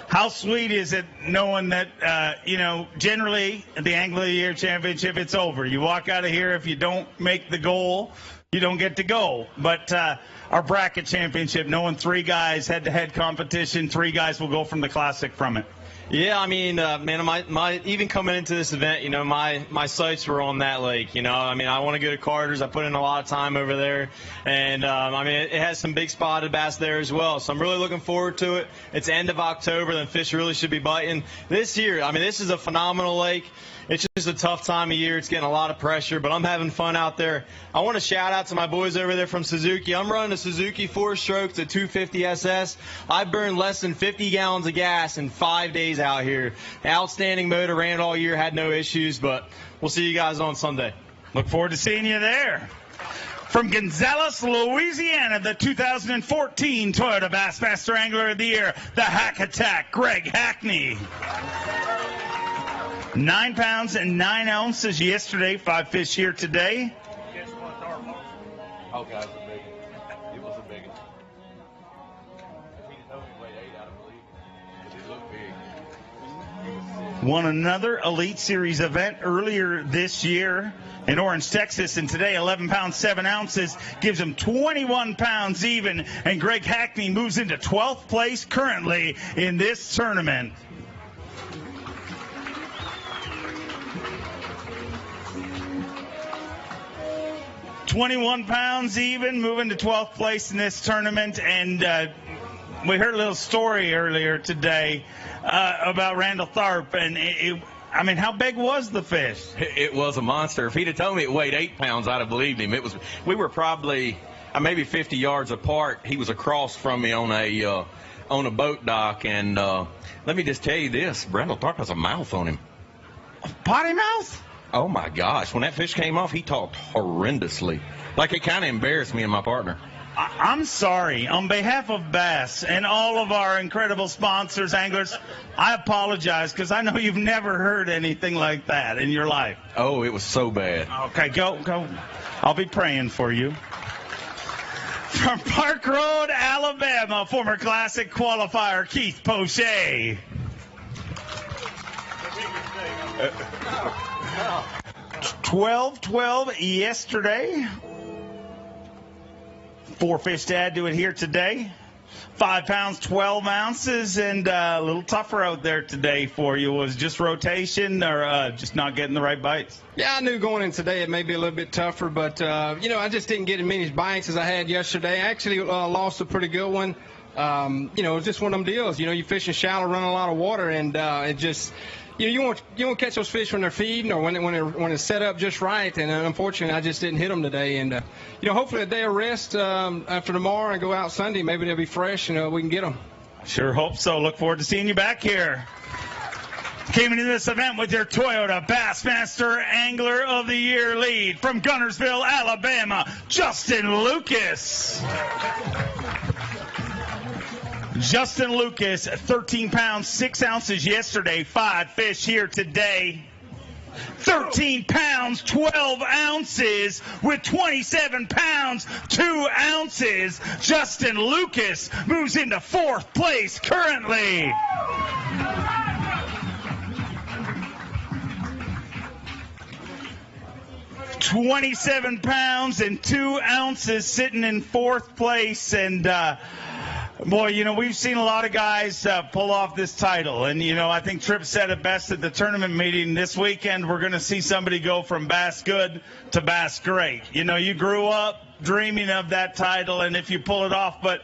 how sweet is it knowing that, you know, generally at the Angler of the Year Championship, it's over. You walk out of here, if you don't make the goal, you don't get to go. But our bracket championship, knowing 3 guys, head-to-head competition, 3 guys will go from the Classic from it. Yeah, I mean, man, my even coming into this event, you know, my sights were on that lake. You know, I mean, I want to go to Carter's. I put in a lot of time over there, and I mean, it has some big spotted bass there as well. So I'm really looking forward to it. It's end of October, then fish really should be biting this year. I mean, this is a phenomenal lake. It's just a tough time of year. It's getting a lot of pressure, but I'm having fun out there. I want to shout out to my boys over there from Suzuki. I'm running a Suzuki 4-stroke to 250 SS. I burned less than 50 gallons of gas in 5 days out here. Outstanding motor, ran all year, had no issues, but we'll see you guys on Sunday. Look forward to seeing you there. From Gonzales, Louisiana, the 2014 Toyota Bassmaster Angler of the Year, the Hack Attack, Greg Hackney. 9 pounds and 9 ounces yesterday, 5 fish here today. Oh, guys, it was a big one. He told me weighed 8, I believe. It looked big. Won another Elite Series event earlier this year in Orange, Texas, and today 11 pounds, 7 ounces, gives him 21 pounds even, and Greg Hackney moves into 12th place currently in this tournament. $21 pounds even, moving to 12th place in this tournament. And we heard a little story earlier today about Randall Tharp. And I mean, how big was the fish? It was a monster. If he'd have told me it weighed 8 pounds, I'd have believed him. We were probably maybe 50 yards apart. He was across from me on a boat dock. And let me just tell you this, Randall Tharp has a mouth on him. Potty mouth? Oh, my gosh. When that fish came off, he talked horrendously. Like, it kind of embarrassed me and my partner. I'm sorry. On behalf of Bass and all of our incredible sponsors, anglers, I apologize because I know you've never heard anything like that in your life. Oh, it was so bad. Okay, go. I'll be praying for you. From Park Road, Alabama. Alabama former Classic qualifier Keith Poche. 12-12 yesterday. 4 fish to add to it here today. 5 pounds, 12 ounces, and a little tougher out there today for you. Was just rotation or just not getting the right bites? Yeah, I knew going in today it may be a little bit tougher, but, I just didn't get as many bites as I had yesterday. I actually lost a pretty good one. It's just one of them deals. You fishing shallow, running a lot of water, and it just – you want to catch those fish when they're feeding or when it's set up just right. And unfortunately, I just didn't hit them today. And hopefully a day of rest after tomorrow and go out Sunday. Maybe they'll be fresh and we can get them. Sure hope so. Look forward to seeing you back here. Came into this event with your Toyota Bassmaster Angler of the Year lead from Gunnersville, Alabama, Justin Lucas. Justin Lucas, 13 pounds, 6 ounces yesterday, 5 fish here today. 13 pounds, 12 ounces with 27 pounds, 2 ounces. Justin Lucas moves into 4th place currently. $27 pounds and 2 ounces sitting in 4th place. And, boy, we've seen a lot of guys pull off this title. And, I think Tripp said it best at the tournament meeting this weekend. We're going to see somebody go from Bass Good to Bass Great. You grew up dreaming of that title, and if you pull it off. But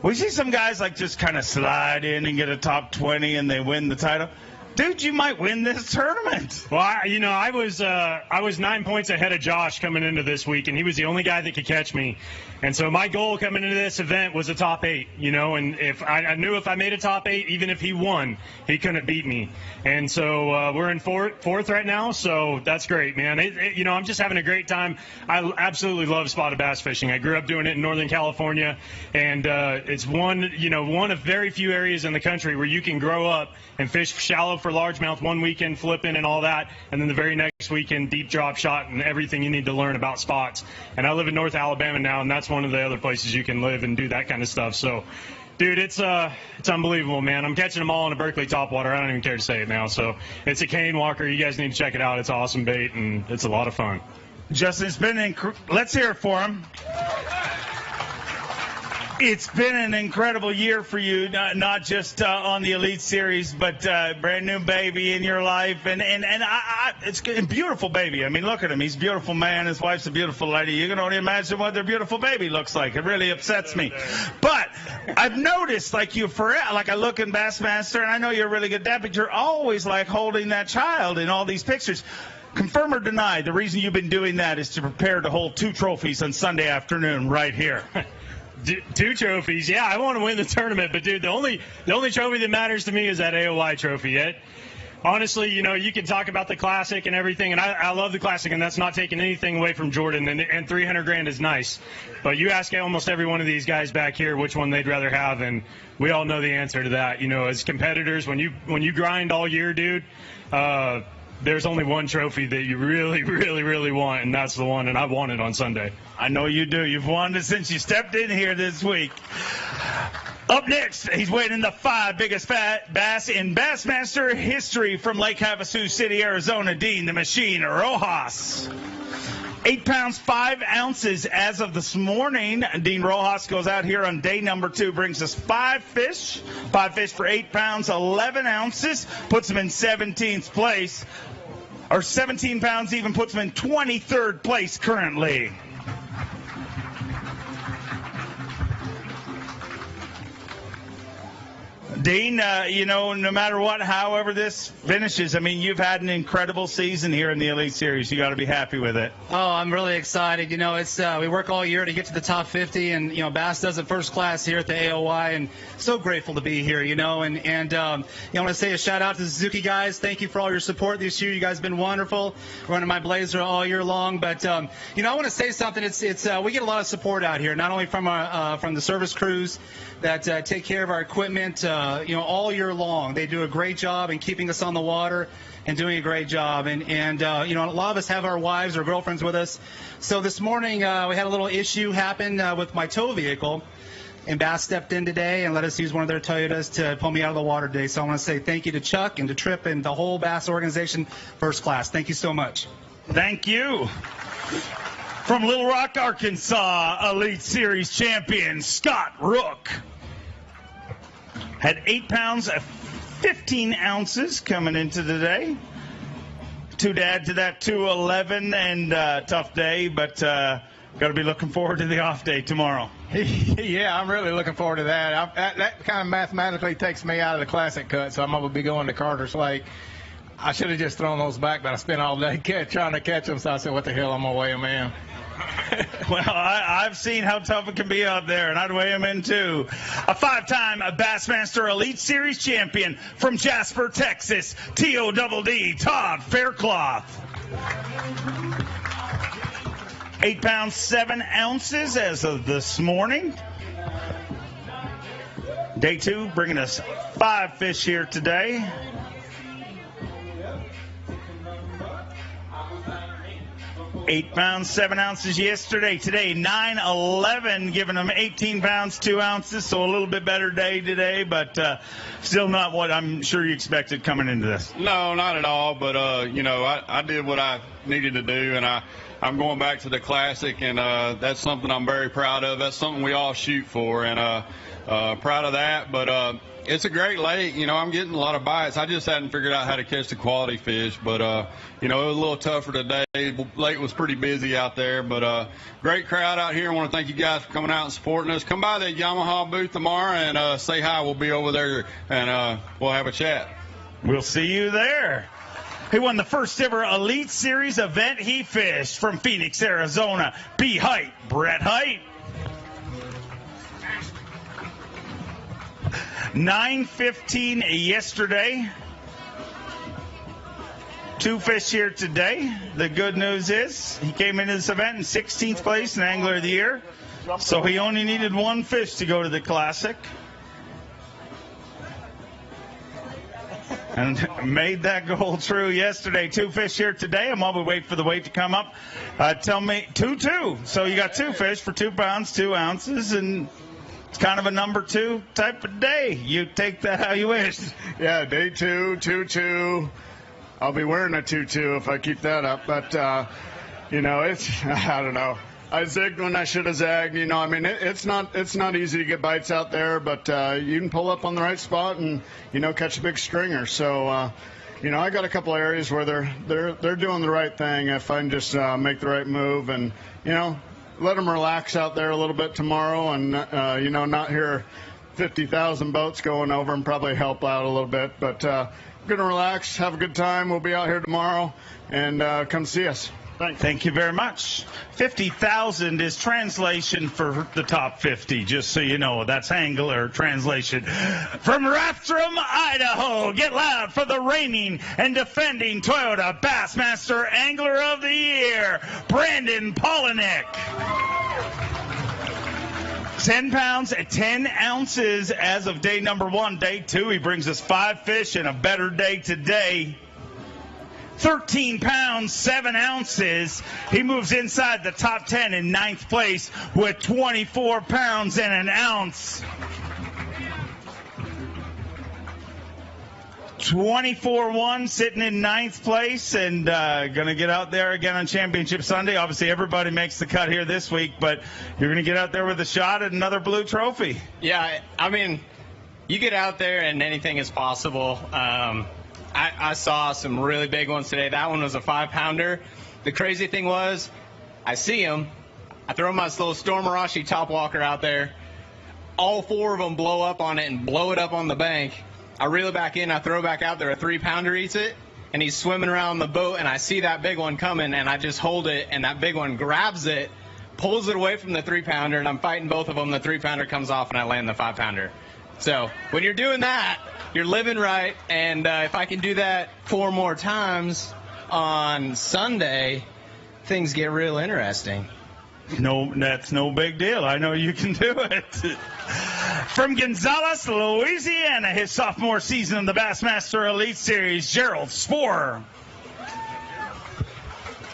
we see some guys just kind of slide in and get a top 20 and they win the title. Dude, you might win this tournament. Well, I was 9 points ahead of Josh coming into this week, and he was the only guy that could catch me. And so my goal coming into this event was a top 8, and if I knew if I made a top 8, even if he won, he couldn't beat me. And so we're in fourth right now, so that's great, man. I'm just having a great time. I absolutely love spotted bass fishing. I grew up doing it in Northern California, and it's one of very few areas in the country where you can grow up and fish shallow for largemouth one weekend, flipping and all that, and then the very next weekend deep drop shot and everything you need to learn about spots. And I live in North Alabama now, and that's one of the other places you can live and do that kind of stuff. So, dude, it's unbelievable, man. I'm catching them all in a Berkeley topwater. I don't even care to say it now. So it's a cane walker. You guys need to check it out. It's awesome bait, and it's a lot of fun. Justin, it's been let's hear it for him. It's been an incredible year for you, not just on the Elite Series, but brand new baby in your life, and it's a beautiful baby. I mean, look at him; he's a beautiful man. His wife's a beautiful lady. You can only imagine what their beautiful baby looks like. It really upsets me. But I've noticed, I look in Bassmaster, and I know you're really good at that, but you're always holding that child in all these pictures. Confirm or deny, the reason you've been doing that is to prepare to hold 2 trophies on Sunday afternoon right here. 2 trophies, yeah. I want to win the tournament, but dude, the only trophy that matters to me is that AOY trophy. Honestly, you can talk about the Classic and everything, and I love the Classic, and that's not taking anything away from Jordan. And $300,000 is nice, but you ask almost every one of these guys back here which one they'd rather have, and we all know the answer to that. As competitors, when you grind all year, dude. There's only one trophy that you really, really, really want, and that's the one, and I want it on Sunday. I know you do. You've wanted it since you stepped in here this week. Up next, he's weighing in the 5 biggest bass in Bassmaster history from Lake Havasu City, Arizona, Dean the Machine Rojas. 8 pounds, 5 ounces as of this morning. Dean Rojas goes out here on day number 2, brings us 5 fish. 5 fish for 8 pounds, 11 ounces, puts him in 17th place. Or 17 pounds even puts him in 23rd place currently. Dean, no matter what, however this finishes, I mean, you've had an incredible season here in the Elite Series. You got to be happy with it. Oh, I'm really excited. It's we work all year to get to the top 50, and Bass does it first class here at the AOY, and so grateful to be here. And I want to say a shout out to the Suzuki guys. Thank you for all your support this year. You guys have been wonderful, running my Blazer all year long. But I want to say something. It's we get a lot of support out here, not only from the service crews that take care of our equipment. All year long. They do a great job in keeping us on the water and doing a great job. And a lot of us have our wives or girlfriends with us. So this morning we had a little issue happen with my tow vehicle. and Bass stepped in today and let us use one of their Toyotas to pull me out of the water today. So I want to say thank you to Chuck and to Tripp and the whole Bass organization, first class. Thank you so much. Thank you. From Little Rock, Arkansas, Elite Series champion Scott Rook had 8 pounds, 15 ounces coming into today. To add to that 211 and tough day, but got to be looking forward to the off day tomorrow. Yeah, I'm really looking forward to that. That kind of mathematically takes me out of the classic cut, so I'm going to be going to Carter's Lake. I should have just thrown those back, but I spent all day trying to catch them, so I said, what the hell, I'm going to weigh them in. Well, I've seen how tough it can be out there, and I'd weigh him in too. A 5-time Bassmaster Elite Series champion from Jasper, Texas, TODD, Todd Faircloth. 8 pounds, 7 ounces as of this morning. Day 2 bringing us 5 fish here today. 8 pounds, 7 ounces yesterday. Today, 9-11, giving them 18 pounds, 2 ounces. So a little bit better day today, but still not what I'm sure you expected coming into this. No, not at all. But, I did what I needed to do, and I'm going back to the Classic, and that's something I'm very proud of. That's something we all shoot for, and proud of that. But it's a great lake. I'm getting a lot of bites. I just hadn't figured out how to catch the quality fish. But, it was a little tougher today. The lake was pretty busy out there. But great crowd out here. I want to thank you guys for coming out and supporting us. Come by the Yamaha booth tomorrow and say hi. We'll be over there, and we'll have a chat. We'll see you there. He won the first ever Elite Series event he fished from Phoenix, Arizona. B. Height, Brett Height. 9:15 yesterday. 2 fish here today. The good news is he came into this event in 16th place in Angler of the Year. So he only needed 1 fish to go to the Classic. And made that goal true yesterday. 2 fish here today. I'm while we wait for the weight to come up. Tell me 2-2. So you got 2 fish for 2 pounds, 2 ounces, and it's kind of a number 2 type of day. You take that how you wish. Yeah, day 2, 2-2. I'll be wearing a 2-2 if I keep that up. But, it's, I don't know. I zigged when I should have zagged. It's not easy to get bites out there, but you can pull up on the right spot and, catch a big stringer. So, I got a couple areas where they're doing the right thing if I can just make the right move and, let them relax out there a little bit tomorrow and, not hear 50,000 boats going over and probably help out a little bit. But going to relax, have a good time. We'll be out here tomorrow, and come see us. Thanks. Thank you very much. 50,000 is translation for the top 50, just so you know. That's angler translation. From Rathdrum, Idaho, get loud for the reigning and defending Toyota Bassmaster Angler of the Year, Brandon Polinick. 10 pounds, 10 ounces as of day number 1. Day 2, he brings us 5 fish and a better day today. 13 pounds, 7 ounces. He moves inside the top 10 in 9th place with 24 pounds and an ounce. 24-1 sitting in 9th place and going to get out there again on Championship Sunday. Obviously, everybody makes the cut here this week, but you're going to get out there with a shot at another blue trophy. Yeah, you get out there and anything is possible. I saw some really big ones today. That one was a 5-pounder. The crazy thing was, I see him. I throw my little Stormarashi topwalker out there. All 4 of them blow up on it and blow it up on the bank. I reel it back in. I throw back out there. A 3-pounder eats it, and he's swimming around the boat, and I see that big one coming, and I just hold it, and that big one grabs it, pulls it away from the 3-pounder, and I'm fighting both of them. The 3-pounder comes off, and I land the 5-pounder. So when you're doing that, you're living right, and if I can do that 4 more times on Sunday, things get real interesting. No, that's no big deal. I know you can do it. From Gonzales, Louisiana, his sophomore season in the Bassmaster Elite Series, Gerald Sporer.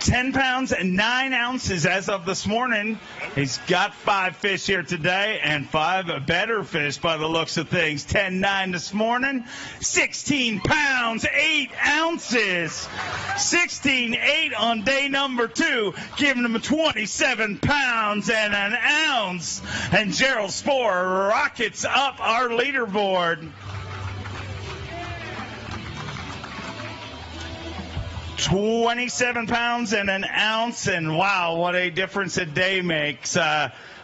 10 pounds and 9 ounces as of this morning. He's got 5 fish here today and 5 better fish by the looks of things. 10-9 this morning. 16 pounds, 8 ounces. 16-8 on day number 2, giving him 27 pounds and an ounce. And Gerald Spohr rockets up our leaderboard. 27 pounds and an ounce, and wow, what a difference a day makes.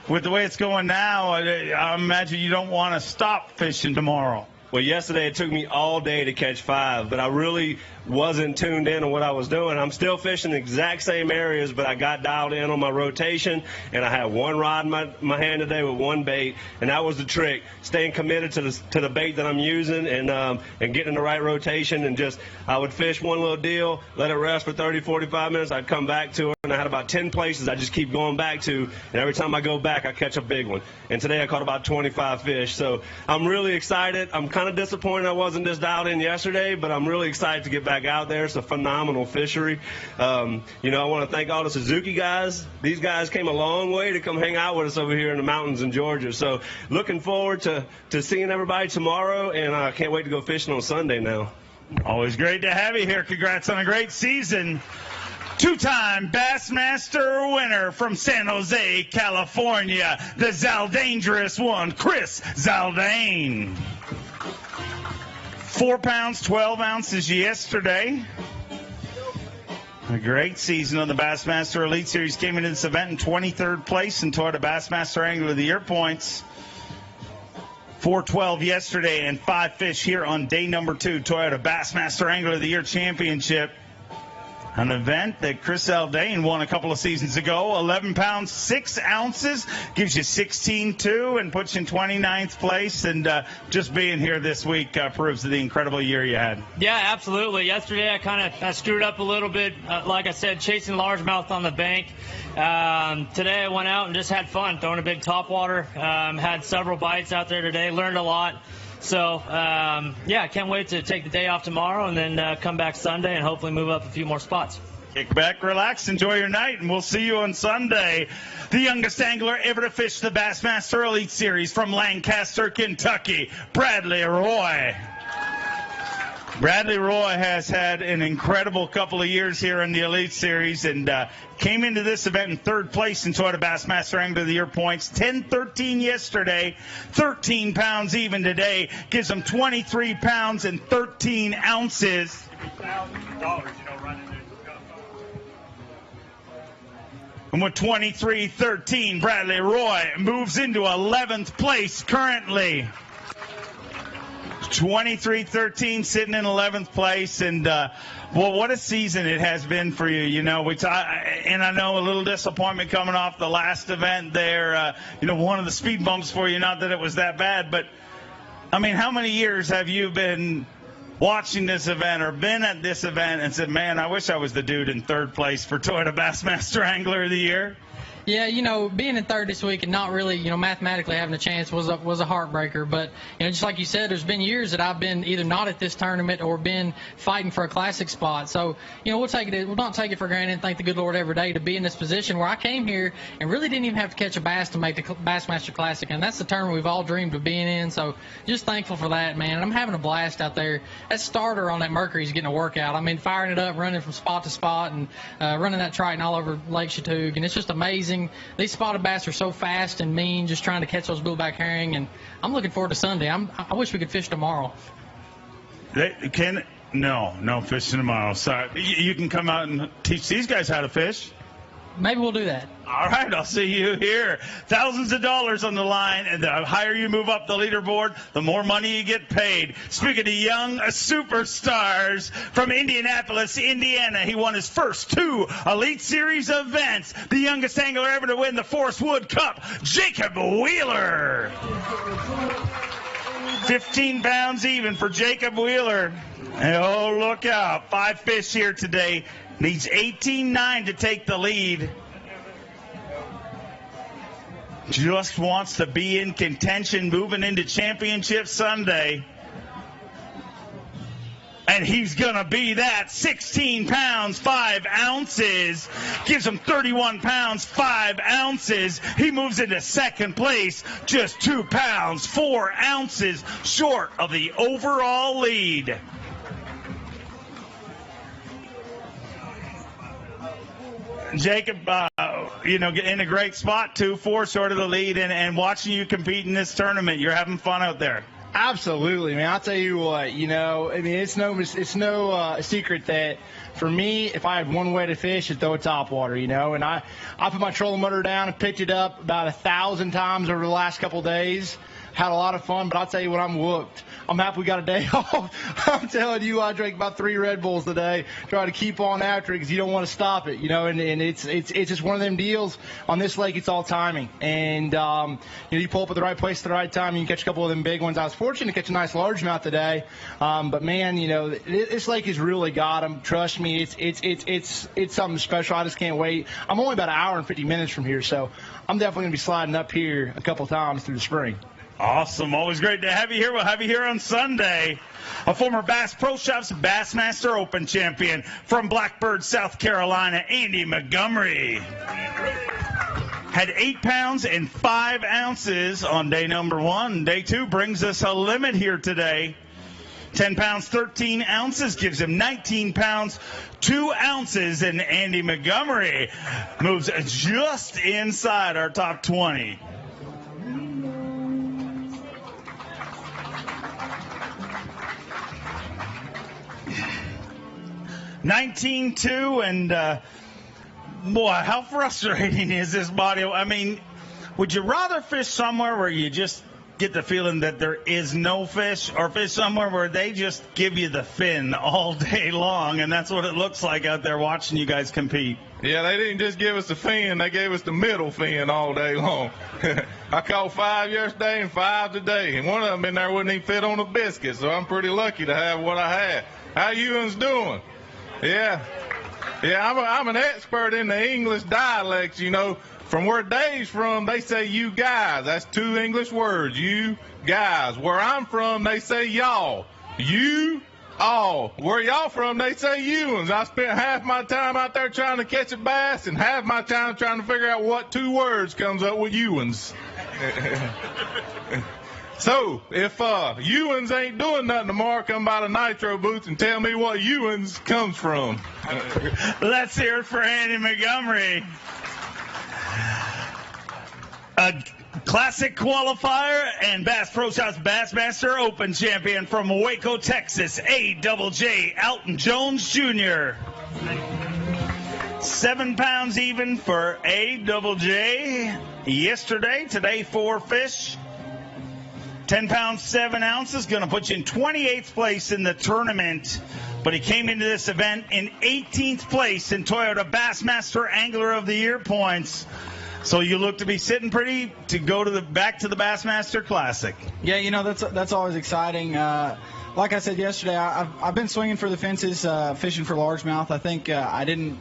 With the way it's going now, I imagine you don't want to stop fishing tomorrow. Well, yesterday it took me all day to catch 5, but I really wasn't tuned in on what I was doing. I'm still fishing the exact same areas, but I got dialed in on my rotation, and I had one rod in my hand today with one bait, and that was the trick, staying committed to the bait that I'm using and getting the right rotation. And just I would fish one little deal, let it rest for 30, 45 minutes. I'd come back to it, and I had about 10 places I just keep going back to, and every time I go back, I catch a big one. And today I caught about 25 fish, so I'm really excited. I'm kind of disappointed I wasn't just dialed in yesterday, but I'm really excited to get back out there. It's a phenomenal fishery. I want to thank all the Suzuki guys. These guys came a long way to come hang out with us over here in the mountains in Georgia. So looking forward to seeing everybody tomorrow, and I can't wait to go fishing on Sunday now. Always great to have you here. Congrats on a great season. 2-time Bassmaster winner from San Jose, California, the Zaldangerous one, Chris Zaldane. 4 pounds, 12 ounces yesterday. A great season on the Bassmaster Elite Series. Came into this event in 23rd place and toward a Bassmaster Angler of the Year points. 412 yesterday and 5 fish here on day number 2. Toyota Bassmaster Angler of the Year Championship. An event that Chris Zaldane won a couple of seasons ago. 11 pounds, 6 ounces. Gives you 16-2 and puts you in 29th place. And just being here this week proves the incredible year you had. Yeah, absolutely. Yesterday I screwed up a little bit. Like I said, chasing largemouth on the bank. Today I went out and just had fun throwing a big topwater. Had several bites out there today. Learned a lot. So, I can't wait to take the day off tomorrow and then come back Sunday and hopefully move up a few more spots. Kick back, relax, enjoy your night, and we'll see you on Sunday. The youngest angler ever to fish the Bassmaster Elite Series from Lancaster, Kentucky, Bradley Roy. Bradley Roy has had an incredible couple of years here in the Elite Series and came into this event in 3rd place in Toyota Bassmaster Angler of the Year points. 10-13 yesterday, 13 pounds even today. Gives him 23 pounds and 13 ounces. And with 23-13, Bradley Roy moves into 11th place currently. 23-13, sitting in 11th place, and what a season it has been for you. And I know a little disappointment coming off the last event there. One of the speed bumps for you. Not that it was that bad, but I mean, how many years have you been watching this event or been at this event and said, "Man, I wish I was the dude in 3rd place for Toyota Bassmaster Angler of the Year"? Yeah, being in 3rd this week and not really, mathematically having a chance was a heartbreaker. But, just like you said, there's been years that I've been either not at this tournament or been fighting for a classic spot. So, we'll not take it for granted and thank the good Lord every day to be in this position where I came here and really didn't even have to catch a bass to make the Bassmaster Classic. And that's the tournament we've all dreamed of being in. So just thankful for that, man. And I'm having a blast out there. That starter on that Mercury is getting a workout. I mean, firing it up, running from spot to spot and running that Triton all over Lake Chattooga. And it's just amazing. These spotted bass are so fast and mean, just trying to catch those blueback herring, and I'm looking forward to Sunday. I wish we could fish tomorrow. No fishing tomorrow. Sorry. You can come out and teach these guys how to fish. Maybe we'll do that. All right, I'll see you here. Thousands of dollars on the line, and the higher you move up the leaderboard, the more money you get paid. Speaking of young superstars from Indianapolis, Indiana, he won his first 2 Elite Series events. The youngest angler ever to win the Forrest Wood Cup, Jacob Wheeler. 15 pounds even for Jacob Wheeler. And oh, look out. 5 fish here today. Needs 18-9 to take the lead. Just wants to be in contention moving into Championship Sunday. And he's going to be that. 16 pounds, 5 ounces. Gives him 31 pounds, 5 ounces. He moves into second place, just 2 pounds, 4 ounces short of the overall lead. Jacob, in a great spot, 2-4 short of the lead, and watching you compete in this tournament, you're having fun out there. Absolutely, man. I'll tell you what, it's no secret that for me, if I had one way to fish, I'd throw a topwater, and I put my trolling motor down and picked it up about 1,000 times over the last couple of days. Had a lot of fun, but I'll tell you what, I'm whooped. I'm happy we got a day off. I'm telling you, I drank about 3 Red Bulls today, trying to keep on after it because you don't want to stop it, and it's just one of them deals. On this lake, it's all timing. And, you pull up at the right place at the right time, and you can catch a couple of them big ones. I was fortunate to catch a nice largemouth today. But, man, this lake has really got them. Trust me, it's something special. I just can't wait. I'm only about an hour and 50 minutes from here, so I'm definitely going to be sliding up here a couple times through the spring. Awesome. Always great to have you here. We'll have you here on Sunday. A former Bass Pro Shops Bassmaster Open champion from Blackbird, South Carolina, Andy Montgomery. Had 8 pounds and 5 ounces on day number 1. Day 2 brings us a limit here today. 10 pounds, 13 ounces gives him 19 pounds, 2 ounces, and Andy Montgomery moves just inside our top 20. 19-2, and boy, how frustrating is this body? I mean, would you rather fish somewhere where you just get the feeling that there is no fish, or fish somewhere where they just give you the fin all day long? And that's what it looks like out there watching you guys compete. Yeah, they didn't just give us the fin, they gave us the middle fin all day long. I caught 5 yesterday and 5 today, and one of them in there wouldn't even fit on a biscuit, so I'm pretty lucky to have what I had. How you doing? Yeah, I'm an expert in the English dialects, From where Dave's from, they say you guys. That's 2 English words, you guys. Where I'm from, they say y'all. You, all. Where y'all from, they say you'uns. I spent half my time out there trying to catch a bass and half my time trying to figure out what 2 words comes up with you'uns. So, if Ewans ain't doing nothing tomorrow, come by the Nitro booth and tell me what Ewans comes from. Let's hear it for Andy Montgomery. A classic qualifier and Bass Pro Shops Bassmaster Open champion from Waco, Texas, AJJ Alton Jones Jr. 7 pounds even for AJJ yesterday. Today, 4 fish. 10 pounds, 7 ounces, going to put you in 28th place in the tournament. But he came into this event in 18th place in Toyota Bassmaster Angler of the Year points. So you look to be sitting pretty to go to back to the Bassmaster Classic. Yeah, that's always exciting. Like I said yesterday, I've been swinging for the fences, fishing for largemouth. I think I didn't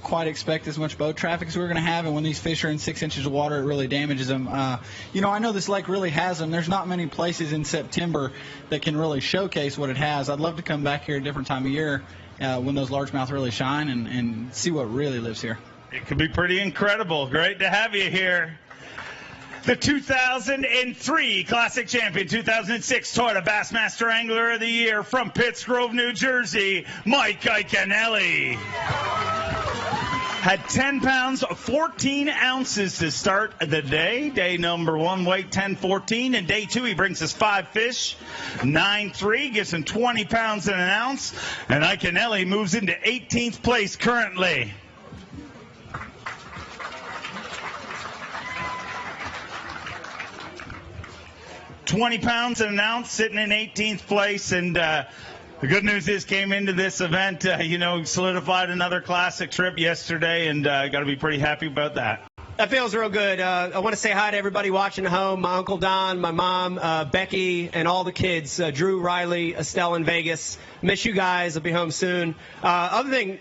quite expect as much boat traffic as we were going to have, and when these fish are in 6 inches of water, it really damages them. I know this lake really has them. There's not many places in September that can really showcase what it has. I'd love to come back here a different time of year when those largemouth really shine and see what really lives here. It could be pretty incredible. Great to have you here. The 2003 Classic Champion, 2006 Toyota Bassmaster Angler of the Year from Pittsgrove, New Jersey, Mike Iaconelli. Had 10 pounds, 14 ounces to start the day. Day number 1, weight 10-14. And day 2, he brings us 5 fish, 9-3, gives him 20 pounds and an ounce. And Iaconelli moves into 18th place currently. $20 and an ounce, sitting in 18th place, and the good news is came into this event, solidified another classic trip yesterday, and got to be pretty happy about that. That feels real good. I want to say hi to everybody watching at home, my Uncle Don, my mom, Becky, and all the kids, Drew, Riley, Estelle in Vegas. Miss you guys. I'll be home soon. Other thing,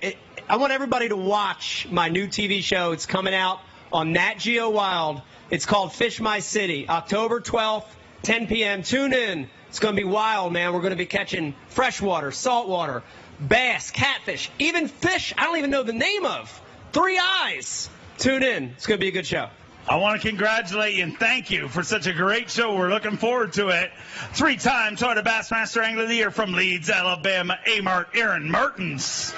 I want everybody to watch my new TV show. It's coming out on Nat Geo Wild. It's called Fish My City, October 12th. 10 p.m. Tune in. It's going to be wild, man. We're going to be catching freshwater, saltwater, bass, catfish, even fish I don't even know the name of. 3 eyes. Tune in. It's going to be a good show. I want to congratulate you and thank you for such a great show. We're looking forward to it. 3-time Toyota Bassmaster Angler of the Year from Leeds, Alabama, A-Mart, Aaron Mertens.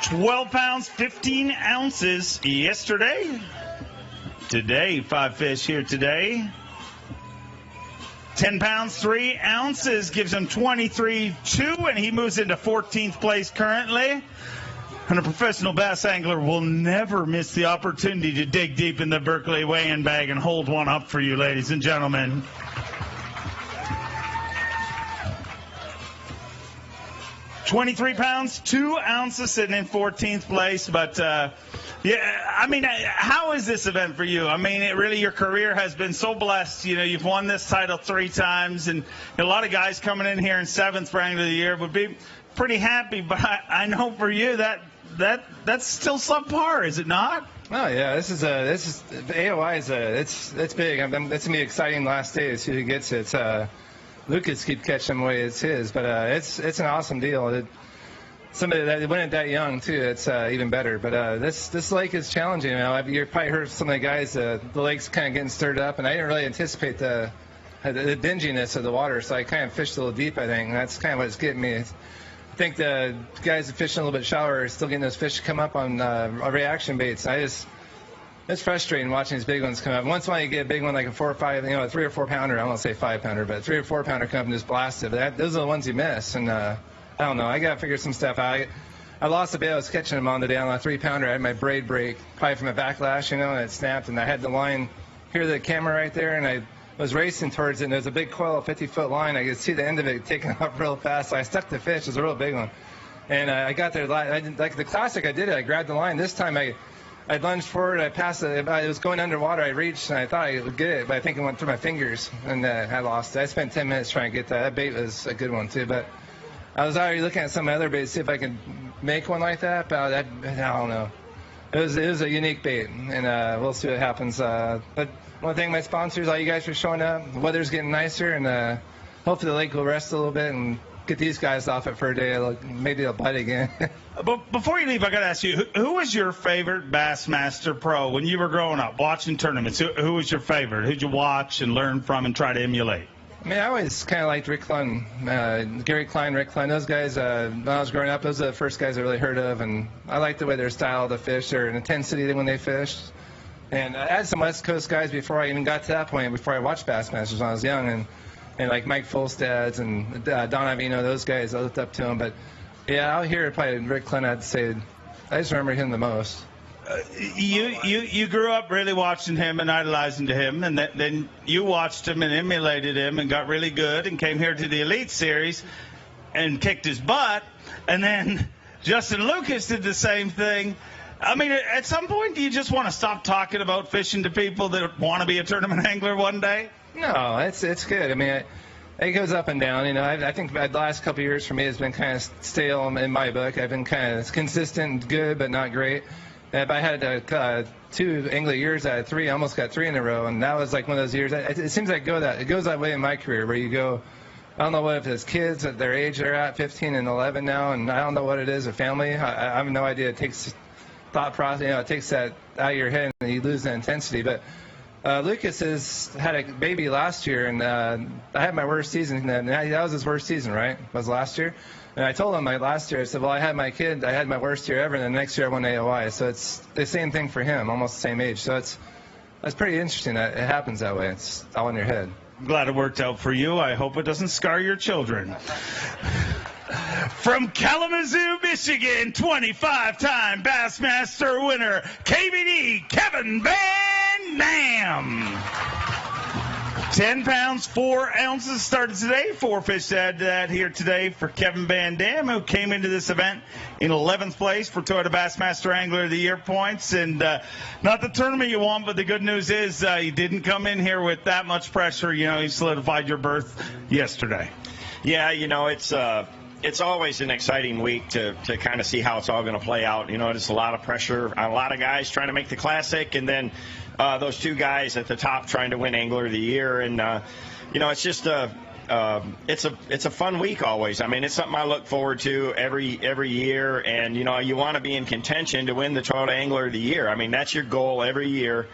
12 pounds, 15 ounces yesterday. Today, 5 fish here today. 10 pounds, 3 ounces gives him 23.2, and he moves into 14th place currently. And a professional bass angler will never miss the opportunity to dig deep in the Berkeley weigh-in bag and hold one up for you, ladies and gentlemen. $23 pounds, 2 ounces, sitting in 14th place. But, how is this event for you? I mean, your career has been so blessed. You know, you've won this title 3 times, and a lot of guys coming in here in 7th for Angler of the Year would be pretty happy. But I know for you that's still subpar, is it not? Oh yeah, this is AOI is it's big. It's gonna be exciting last day to see who gets it. Lucas keep catching away, it's his, but it's an awesome deal. Somebody that went it that young too, it's even better. But this lake is challenging. You know, you've probably heard some of the guys. The lake's kind of getting stirred up, and I didn't really anticipate the dinginess of the water, so I kind of fished a little deep. I think and that's kind of what's getting me. I think the guys that fishing a little bit shallower are still getting those fish to come up on reaction baits. It's frustrating watching these big ones come up. Once in a while you get a big one like a 4 or 5, a 3 or 4 pounder. I won't say 5 pounder, but 3 or 4 pounder come up and just blast it. But those are the ones you miss. And I don't know. I got to figure some stuff out. I lost a bait I was catching them on today on a 3 pounder. I had my braid break, probably from a backlash, and it snapped. And I had the line here, the camera right there, and I was racing towards it, and there's a big coil, 50-foot line. I could see the end of it taking off real fast, so I stuck the fish. It was a real big one. And I got there. Like the classic, I did it. I grabbed the line. This time I lunged forward. I passed it. It was going underwater. I reached, and I thought I would get it, but I think it went through my fingers, and I lost it. I spent 10 minutes trying to get that. That bait was a good one, too. But I was already looking at some other baits to see if I could make one like that, but I don't know. It was a unique bait, and we'll see what happens. But I want to thank my sponsors, all you guys for showing up. The weather's getting nicer, and hopefully the lake will rest a little bit and get these guys off it for a day. Maybe they'll bite again. But before you leave, I got to ask you, who was your favorite Bassmaster pro when you were growing up, watching tournaments? Who was your favorite? Who'd you watch and learn from and try to emulate? I mean, I always kind of liked Rick Clun, Gary Klein, Rick Klein. Those guys, when I was growing up, those are the first guys I really heard of, and I liked the way their style to fish, their intensity when they fished. And I had some West Coast guys before I even got to that point, before I watched Bassmasters when I was young, and like Mike Folstad's and Don Avino, those guys, I looked up to them. But yeah, out here, probably Rick Clun, I'd say, I just remember him the most. You grew up really watching him and idolizing to him, and then you watched him and emulated him and got really good and came here to the Elite Series and kicked his butt. And then Justin Lucas did the same thing. I mean, at some point, do you just want to stop talking about fishing to people that want to be a tournament angler one day? No, it's good. I mean, it goes up and down. You know, I think the last couple of years for me has been kind of stale in my book. I've been kind of consistent, good, but not great. If I had 2 Angler years, I had 3. I almost got 3 in a row, and that was like one of those years. It seems like it goes that way in my career, where you go. I don't know what if it's kids at their age they're at 15 and 11 now, and I don't know what it is, a family. I have no idea. It takes thought process. You know, it takes that out of your head, and you lose the intensity. But Lucas had a baby last year, and I had my worst season. And that was his worst season, right? Was last year. And I told him last year, I said, well, I had my kid, I had my worst year ever, and the next year I won AOI. So it's the same thing for him, almost the same age. So that's pretty interesting that it happens that way. It's all in your head. I'm glad it worked out for you. I hope it doesn't scar your children. From Kalamazoo, Michigan, 25-time Bassmaster winner, KBD Kevin Van Dam. 10 pounds, 4 ounces started today. 4 fish to add to that here today for Kevin Van Dam, who came into this event in 11th place for Toyota Bassmaster Angler of the Year points. And not the tournament you want, but the good news is you didn't come in here with that much pressure. You know, you solidified your berth yesterday. Yeah, you know, it's always an exciting week to kind of see how it's all going to play out. You know, it's a lot of pressure on a lot of guys trying to make the Classic, and then those two guys at the top trying to win Angler of the Year. And, it's just it's a fun week always. I mean, it's something I look forward to every year. And, you want to be in contention to win the Toyota Angler of the Year. I mean, that's your goal every year.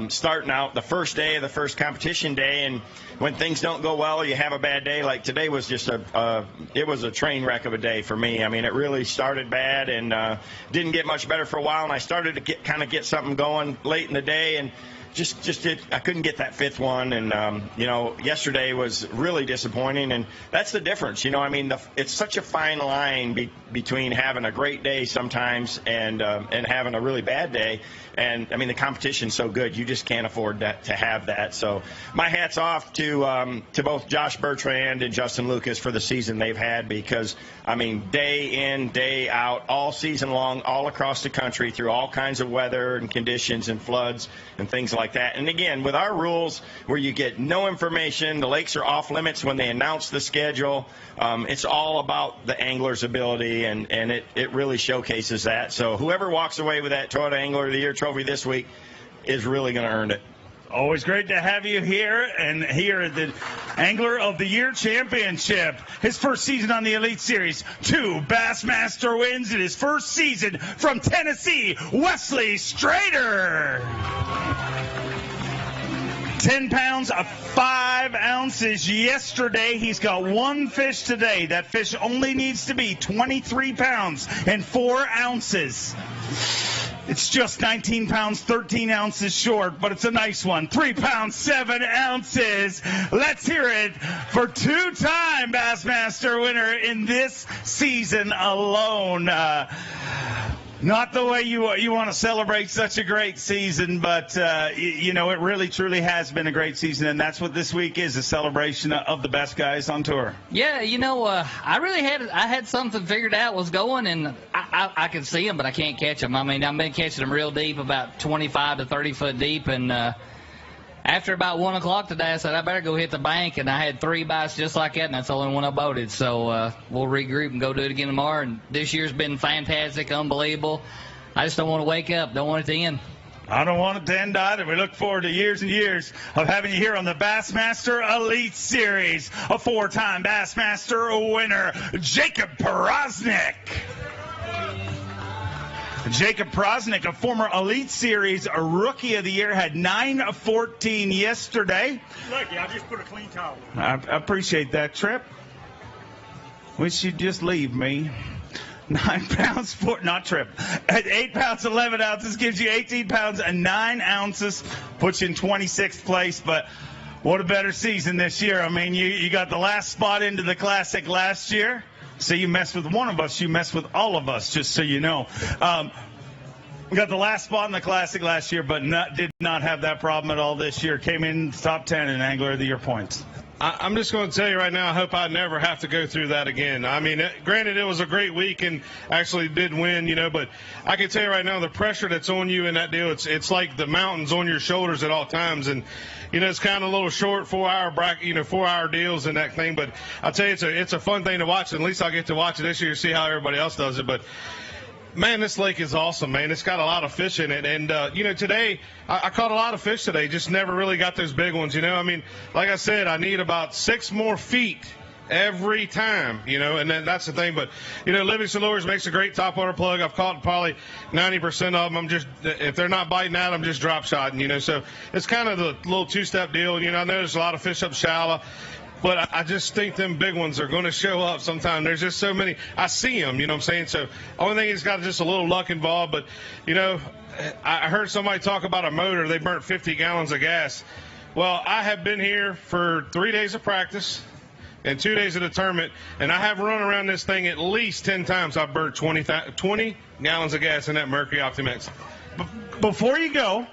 Starting out the first day of the first competition day, and when things don't go well, you have a bad day. Like today was just it was a train wreck of a day for me. I mean, it really started bad and didn't get much better for a while, and I started to get something going late in the day, and I couldn't get that fifth one, and yesterday was really disappointing, and that's the difference. I mean, it's such a fine line between having a great day sometimes and having a really bad day. And I mean, the competition's so good, you just can't afford to have that. So my hat's off to both Josh Bertrand and Justin Lucas for the season they've had, because I mean, day in, day out, all season long, all across the country, through all kinds of weather and conditions and floods and things like that. And again, with our rules where you get no information, the lakes are off limits when they announce the schedule. It's all about the angler's ability, and it really showcases that. So whoever walks away with that Toyota Angler of the Year trophy this week is really going to earn it. Always great to have you here, and here at the Angler of the Year Championship. His first season on the Elite Series, 2 Bassmaster wins in his first season from Tennessee, Wesley Strader. 10 pounds of 5 ounces yesterday. He's got one fish today. That fish only needs to be 23 pounds and 4 ounces. It's just 19 pounds, 13 ounces short, but it's a nice one. 3 pounds, 7 ounces. Let's hear it for 2-time Bassmaster winner in this season alone. Not the way you want to celebrate such a great season, but, it really, truly has been a great season, and that's what this week is, a celebration of the best guys on tour. Yeah, I had something figured out was going, and I can see them, but I can't catch them. I mean, I've been catching them real deep, about 25 to 30 foot deep, and after about 1 o'clock today, I said, I better go hit the bank, and I had 3 bites just like that, and that's the only one I boated. So we'll regroup and go do it again tomorrow. And this year's been fantastic, unbelievable. I just don't want to wake up. Don't want it to end. I don't want it to end either. We look forward to years and years of having you here on the Bassmaster Elite Series. A 4-time Bassmaster winner, Jacob Prosnick. Jacob Prosnick, a former Elite Series Rookie of the Year, had 9 of 14 yesterday. Lucky, I just put a clean towel. I appreciate that, Trip. Wish you'd just leave me. 9 pounds, not Trip. At 8 pounds, 11 ounces gives you 18 pounds and 9 ounces, puts you in 26th place. But what a better season this year. I mean, you got the last spot into the Classic last year. So you mess with one of us, you mess with all of us, just so you know. We got the last spot in the Classic last year, but did not have that problem at all this year. Came in top 10 in Angler of the Year points. I'm just going to tell you right now, I hope I never have to go through that again. I mean, granted, it was a great week and actually did win, but I can tell you right now, the pressure that's on you in that deal, it's like the mountains on your shoulders at all times. And, it's kind of a little short 4-hour bracket, 4-hour deals and that thing. But I'll tell you, it's a fun thing to watch. And at least I'll get to watch it this year, see how everybody else does it. But, man, this lake is awesome, man. It's got a lot of fish in it. And, today, I caught a lot of fish today, just never really got those big ones, I mean, like I said, I need about 6 more feet every time, and then that's the thing. But, Livingston Lures makes a great topwater plug. I've caught probably 90% of them. If they're not biting out, I'm just drop shotting, so it's kind of the little 2-step deal. I know there's a lot of fish up shallow. But I just think them big ones are going to show up sometime. There's just so many. I see them, what I'm saying? So only thing is got just a little luck involved. But, I heard somebody talk about a motor. They burnt 50 gallons of gas. Well, I have been here for 3 days of practice and 2 days of the tournament, and I have run around this thing at least 10 times. I've burnt 20 gallons of gas in that Mercury Optimex. Before you go,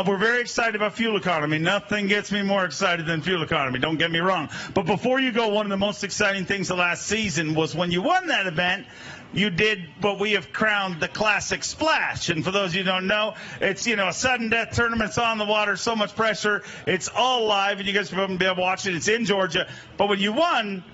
we're very excited about fuel economy. Nothing gets me more excited than fuel economy. Don't get me wrong. But before you go, one of the most exciting things the last season was when you won that event, you did what we have crowned the Classic Splash. And for those of you who don't know, it's, a sudden death tournament. It's on the water, so much pressure. It's all live, and you guys will be able to watch it. It's in Georgia. But when you won,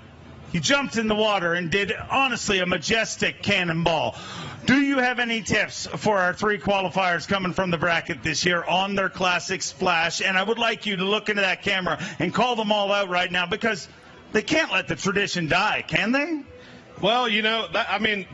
You jumped in the water and did, honestly, a majestic cannonball. Do you have any tips for our 3 qualifiers coming from the bracket this year on their classic splash? And I would like you to look into that camera and call them all out right now, because they can't let the tradition die, can they? Well,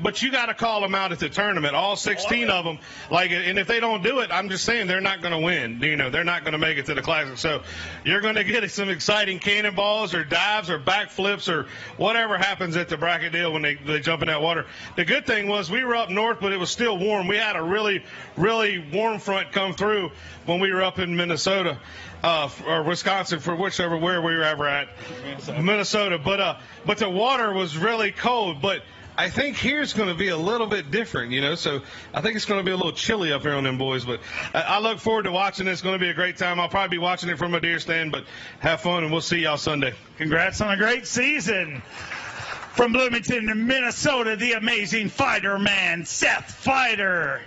but you got to call them out at the tournament, all 16 of them. And if they don't do it, I'm just saying they're not going to win. They're not going to make it to the Classic. So you're going to get some exciting cannonballs or dives or backflips or whatever happens at the bracket deal when they jump in that water. The good thing was we were up north, but it was still warm. We had a really, really warm front come through when we were up in Minnesota. Or Wisconsin, where we were ever at, Minnesota. But the water was really cold. But I think here's going to be a little bit different, So I think it's going to be a little chilly up here on them boys. But I look forward to watching it. It's going to be a great time. I'll probably be watching it from a deer stand, but have fun, and we'll see y'all Sunday. Congrats on a great season. From Bloomington, Minnesota, the amazing fighter man, Seth Fighter.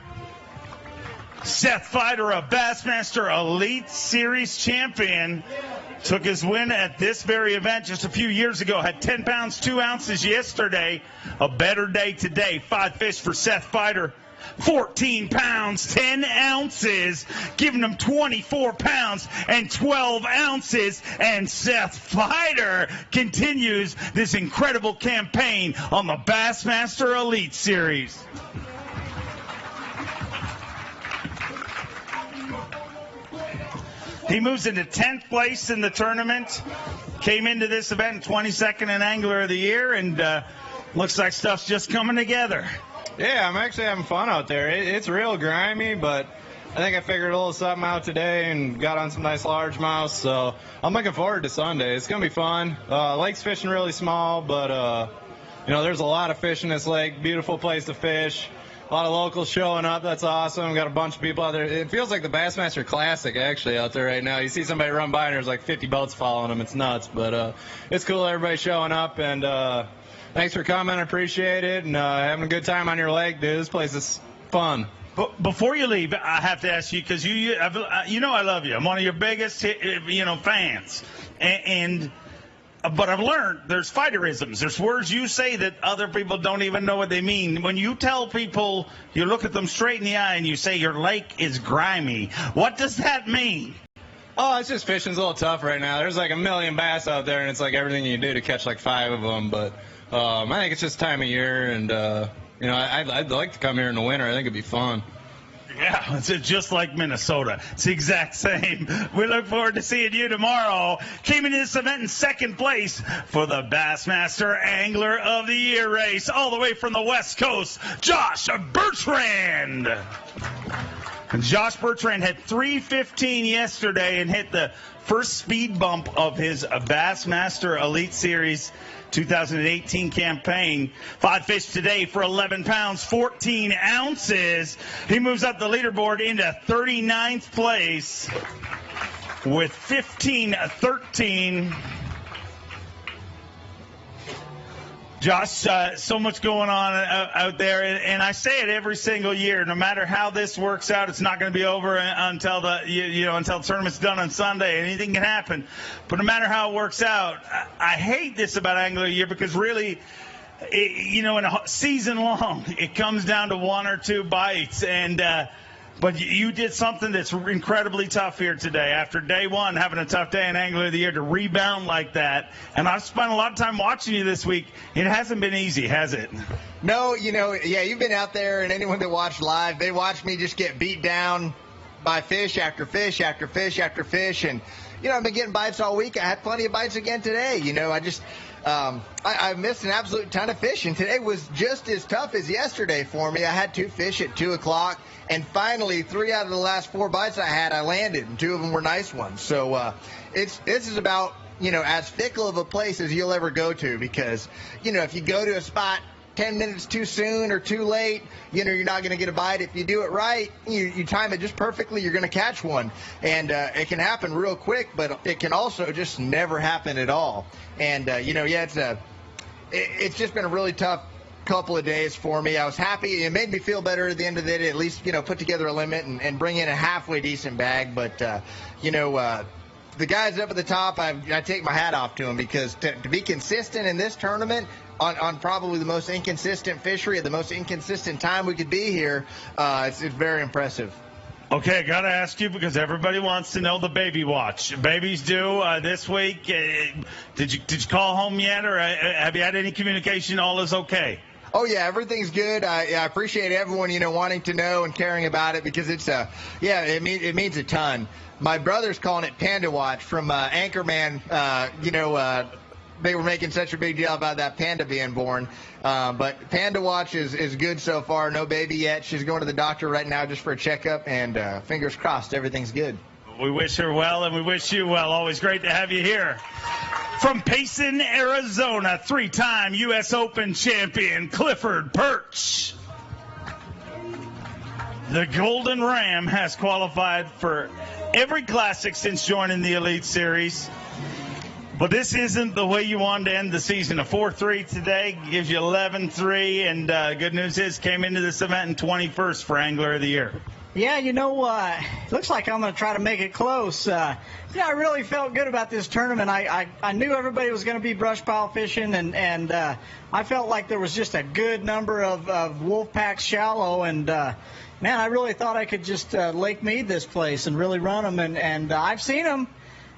Seth Fighter, a Bassmaster Elite Series champion, took his win at this very event just a few years ago. Had 10 pounds, 2 ounces yesterday. A better day today. 5 fish for Seth Fighter. 14 pounds, 10 ounces, giving him 24 pounds and 12 ounces. And Seth Fighter continues this incredible campaign on the Bassmaster Elite Series. He moves into 10th place in the tournament. Came into this event 22nd in Angler of the Year, and looks like stuff's just coming together. Yeah, I'm actually having fun out there. It's real grimy, but I think I figured a little something out today and got on some nice largemouth, so I'm looking forward to Sunday. It's going to be fun. Lake's fishing really small, but, there's a lot of fish in this lake. Beautiful place to fish. A lot of locals showing up. That's awesome. Got a bunch of people out there. It feels like the Bassmaster Classic, actually, out there right now. You see somebody run by and there's like 50 boats following them. It's nuts. But it's cool everybody showing up. And thanks for coming. I appreciate it. And having a good time on your lake, dude. This place is fun. But before you leave, I have to ask you, because I love you. I'm one of your biggest fans. But I've learned there's fighterisms. There's words you say that other people don't even know what they mean. When you tell people, you look at them straight in the eye and you say your lake is grimy, what does that mean? Oh, it's just fishing's a little tough right now. There's like a million bass out there, and it's like everything you do to catch like 5 of them. But I think it's just time of year, and I'd like to come here in the winter. I think it'd be fun. Yeah, it's just like Minnesota. It's the exact same. We look forward to seeing you tomorrow. Came into this event in 2nd place for the Bassmaster Angler of the Year race, all the way from the West Coast, Josh Bertrand. And Josh Bertrand had 3:15 yesterday and hit the first speed bump of his Bassmaster Elite Series 2018 campaign. 5 fish today for 11 pounds, 14 ounces. He moves up the leaderboard into 39th place with 15-13. Josh, so much going on out there, and I say it every single year. No matter how this works out, it's not going to be over until until the tournament's done on Sunday. Anything can happen, but no matter how it works out, I hate this about Angler of the Year, because really, in a season long, it comes down to 1 or 2 bites, and. But you did something that's incredibly tough here today. After day 1, having a tough day in Angler of the Year, to rebound like that. And I've spent a lot of time watching you this week. It hasn't been easy, has it? No, you've been out there, and anyone that watched live, they watched me just get beat down by fish after fish after fish after fish. And, I've been getting bites all week. I had plenty of bites again today. I missed an absolute ton of fish, and today was just as tough as yesterday for me. I had 2 fish at 2 o'clock, and finally 3 out of the last 4 bites I had, I landed, and 2 of them were nice ones. So this is about, as fickle of a place as you'll ever go to, because, if you go to a spot 10 minutes too soon or too late, you're not going to get a bite. If you do it right, you time it just perfectly, you're going to catch one. And it can happen real quick, but it can also just never happen at all. And, it's just been a really tough couple of days for me. I was happy. It made me feel better at the end of the day to at least, put together a limit and bring in a halfway decent bag. But, the guys up at the top, I take my hat off to them, because to be consistent in this tournament on probably the most inconsistent fishery at the most inconsistent time we could be here, it's very impressive. Okay, I got to ask you, because everybody wants to know the baby watch. Baby's due this week. Did you call home yet, or have you had any communication? All is okay? Oh, yeah, everything's good. I appreciate everyone, wanting to know and caring about it, because it's, it means a ton. My brother's calling it Panda Watch from Anchorman. They were making such a big deal about that panda being born. But Panda Watch is good so far. No baby yet. She's going to the doctor right now just for a checkup, and fingers crossed, everything's good. We wish her well, and we wish you well. Always great to have you here. From Payson, Arizona, 3-time U.S. Open champion Clifford Perch. The Golden Ram has qualified for every classic since joining the Elite Series. But this isn't the way you wanted to end the season. A 4-3 today gives you 11-3, and good news is came into this event in 21st for Angler of the Year. Yeah, looks like I'm going to try to make it close. I really felt good about this tournament. I knew everybody was going to be brush pile fishing, and I felt like there was just a good number of wolf packs shallow, and man, I really thought I could just Lake Mead this place and really run them, and I've seen them,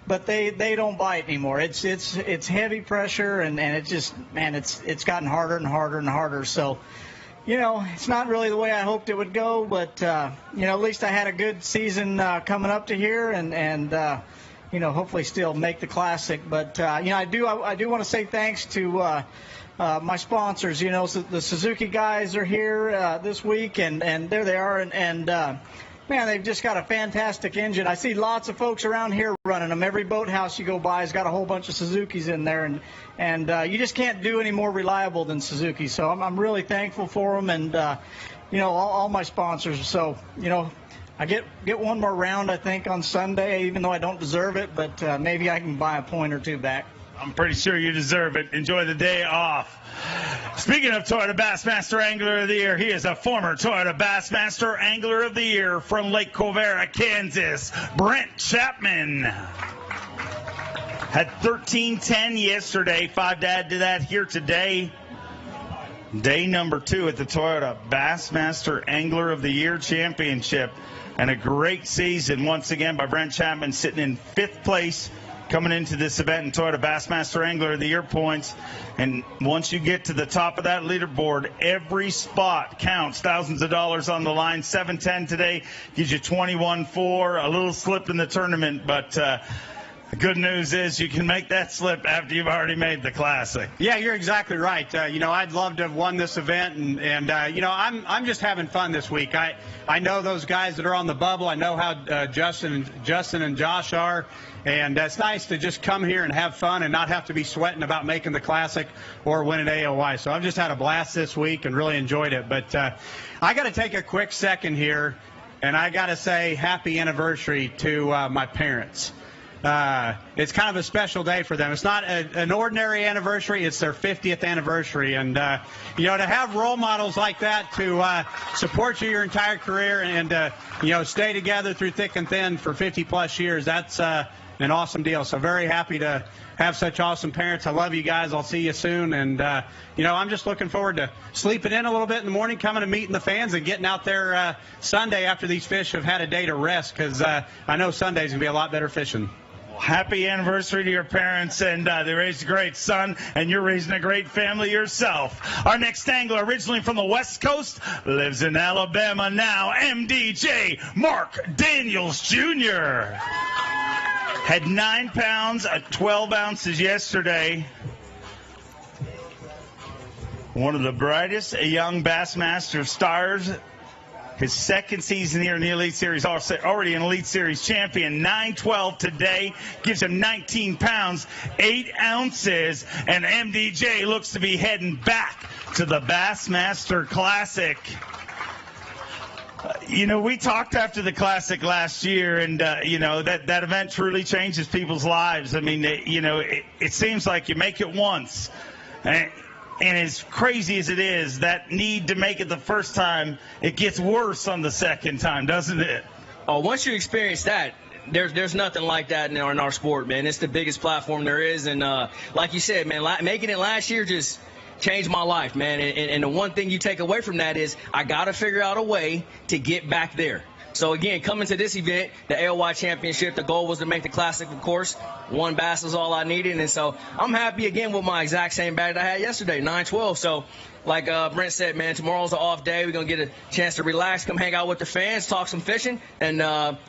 but they don't bite anymore. It's heavy pressure, and it's gotten harder and harder and harder. So, it's not really the way I hoped it would go, but at least I had a good season coming up to here, and hopefully still make the classic. But I do want to say thanks to my sponsors. The Suzuki guys are here this week, and there they are, and man, they've just got a fantastic engine. I see lots of folks around here running them. Every boathouse you go by has got a whole bunch of Suzukis in there, and you just can't do any more reliable than Suzuki. So I'm really thankful for them, and all my sponsors. So I get one more round, I think, on Sunday, even though I don't deserve it, but maybe I can buy a point or two back. I'm pretty sure you deserve it. Enjoy the day off. Speaking of Toyota Bassmaster Angler of the Year, he is a former Toyota Bassmaster Angler of the Year from Lake Covera, Kansas, Brent Chapman. Had 13-10 yesterday, 5 to add to that here today. Day number 2 at the Toyota Bassmaster Angler of the Year Championship. And a great season once again by Brent Chapman, sitting in 5th place coming into this event in Toyota Bassmaster Angler of the Year points. And once you get to the top of that leaderboard, every spot counts. Thousands of dollars on the line. 7-10 today gives you 21-4. A little slip in the tournament, but the good news is you can make that slip after you've already made the classic. Yeah, you're exactly right. I'd love to have won this event, and I'm just having fun this week. I know those guys that are on the bubble. I know how Justin and Josh are. And it's nice to just come here and have fun and not have to be sweating about making the classic or winning AOY. So I've just had a blast this week and really enjoyed it. But I got to take a quick second here, and I got to say happy anniversary to my parents. It's kind of a special day for them. It's not an ordinary anniversary. It's their 50th anniversary. And, to have role models like that to support you your entire career and, stay together through thick and thin for 50-plus years, that's an awesome deal. So very happy to have such awesome parents. I love you guys. I'll see you soon. And, I'm just looking forward to sleeping in a little bit in the morning, coming and meeting the fans, and getting out there Sunday after these fish have had a day to rest, because I know Sunday's going to be a lot better fishing. Happy anniversary to your parents, and they raised a great son, and you're raising a great family yourself. Our next angler, originally from the West Coast, lives in Alabama now, MDJ Mark Daniels Jr. Had 9 pounds at 12 ounces yesterday. One of the brightest young Bassmaster stars. His second season here in the Elite Series, already an Elite Series champion. 9-12 today, gives him 19 pounds, 8 ounces, and MDJ looks to be heading back to the Bassmaster Classic. We talked after the Classic last year, and, that event truly changes people's lives. I mean, it seems like you make it once. And as crazy as it is, that need to make it the first time, it gets worse on the second time, doesn't it? Oh, once you experience that, there's nothing like that in our sport, man. It's the biggest platform there is, and like you said, man, making it last year just changed my life, man. And the one thing you take away from that is I got to figure out a way to get back there. So, again, coming to this event, the AOY Championship, the goal was to make the Classic, of course. One bass was all I needed. And so I'm happy, again, with my exact same bag that I had yesterday, 912. So, like Brent said, man, tomorrow's an off day. We're going to get a chance to relax, come hang out with the fans, talk some fishing, and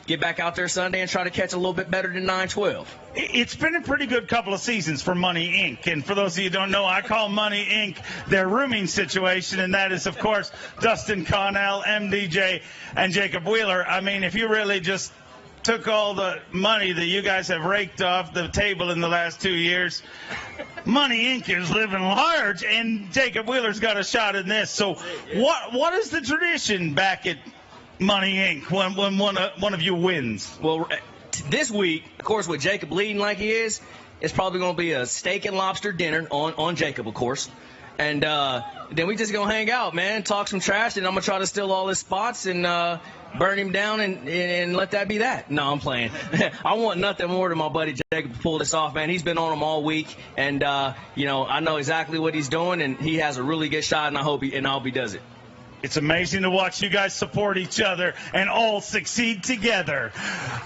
get back out there Sunday and try to catch a little bit better than 912. It's been a pretty good couple of seasons for Money Inc. And for those of you who don't know, I call Money Inc. their rooming situation, and that is, of course, Dustin Connell, MDJ, and Jacob Wheeler. I mean, if you really just took all the money that you guys have raked off the table in the last 2 years, Money Inc. is living large, and Jacob Wheeler's got a shot in this. So what is the tradition back at Money Inc. when one of you wins? Well, this week, of course, with Jacob leading like he is, it's probably going to be a steak and lobster dinner on Jacob, of course. And then we just going to hang out, man, talk some trash, and I'm going to try to steal all his spots and burn him down and let that be that. No, I'm playing. I want nothing more than my buddy Jacob to pull this off, man. He's been on them all week, and, I know exactly what he's doing, and he has a really good shot, and I hope he does it. It's amazing to watch you guys support each other and all succeed together.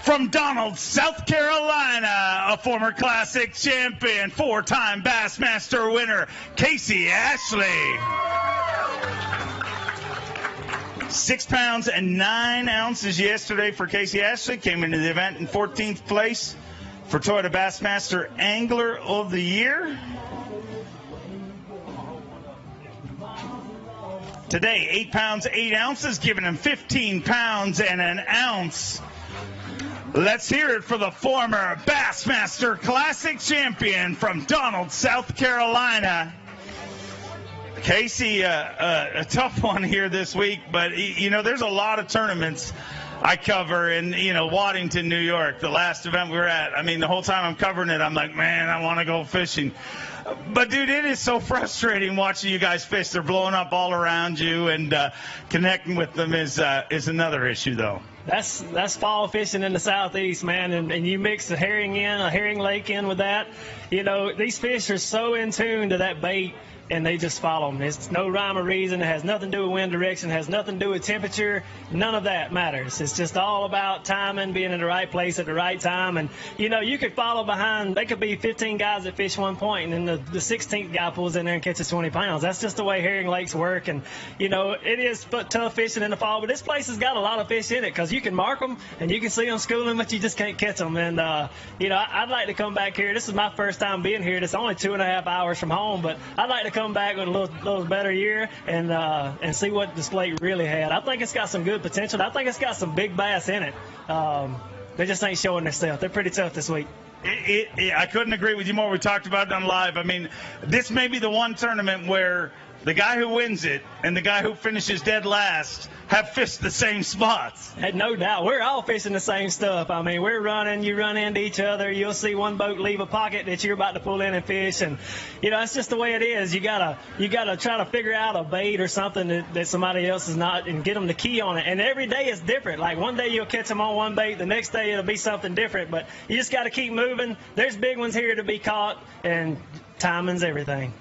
From Donald, South Carolina, a former Classic champion, 4-time Bassmaster winner, Casey Ashley. 6 pounds and 9 ounces yesterday for Casey Ashley. Came into the event in 14th place for Toyota Bassmaster Angler of the Year. Today, 8 pounds, 8 ounces, giving him 15 pounds and an ounce. Let's hear it for the former Bassmaster Classic champion from Donald, South Carolina. Casey, a tough one here this week, but, there's a lot of tournaments I cover in, Waddington, New York, the last event we were at. I mean, the whole time I'm covering it, I'm like, man, I want to go fishing. But, dude, it is so frustrating watching you guys fish. They're blowing up all around you, and connecting with them is another issue, though. That's fall fishing in the southeast, man, and you mix a herring lake in with that. These fish are so in tune to that bait, and they just follow them. There's no rhyme or reason. It has nothing to do with wind direction. It has nothing to do with temperature. None of that matters. It's just all about timing, being in the right place at the right time. And, you could follow behind. There could be 15 guys that fish one point, and then the 16th guy pulls in there and catches 20 pounds. That's just the way herring lakes work. And, it is tough fishing in the fall. But this place has got a lot of fish in it because you can mark them and you can see them schooling, but you just can't catch them. And, I'd like to come back here. This is my first time being here. It's only 2.5 hours from home, but I'd like to come back with a little better year and see what this lake really had. I think it's got some good potential. I think it's got some big bass in it. They just ain't showing themselves. They're pretty tough this week. I couldn't agree with you more. We talked about it on live. I mean, this may be the one tournament where the guy who wins it and the guy who finishes dead last have fished the same spots. No doubt. We're all fishing the same stuff. I mean, we're running. You run into each other. You'll see one boat leave a pocket that you're about to pull in and fish. And, it's just the way it is. You gotta try to figure out a bait or something that somebody else is not and get them the key on it. And every day is different. Like one day you'll catch them on one bait. The next day it'll be something different. But you just got to keep moving. There's big ones here to be caught, and timing's everything.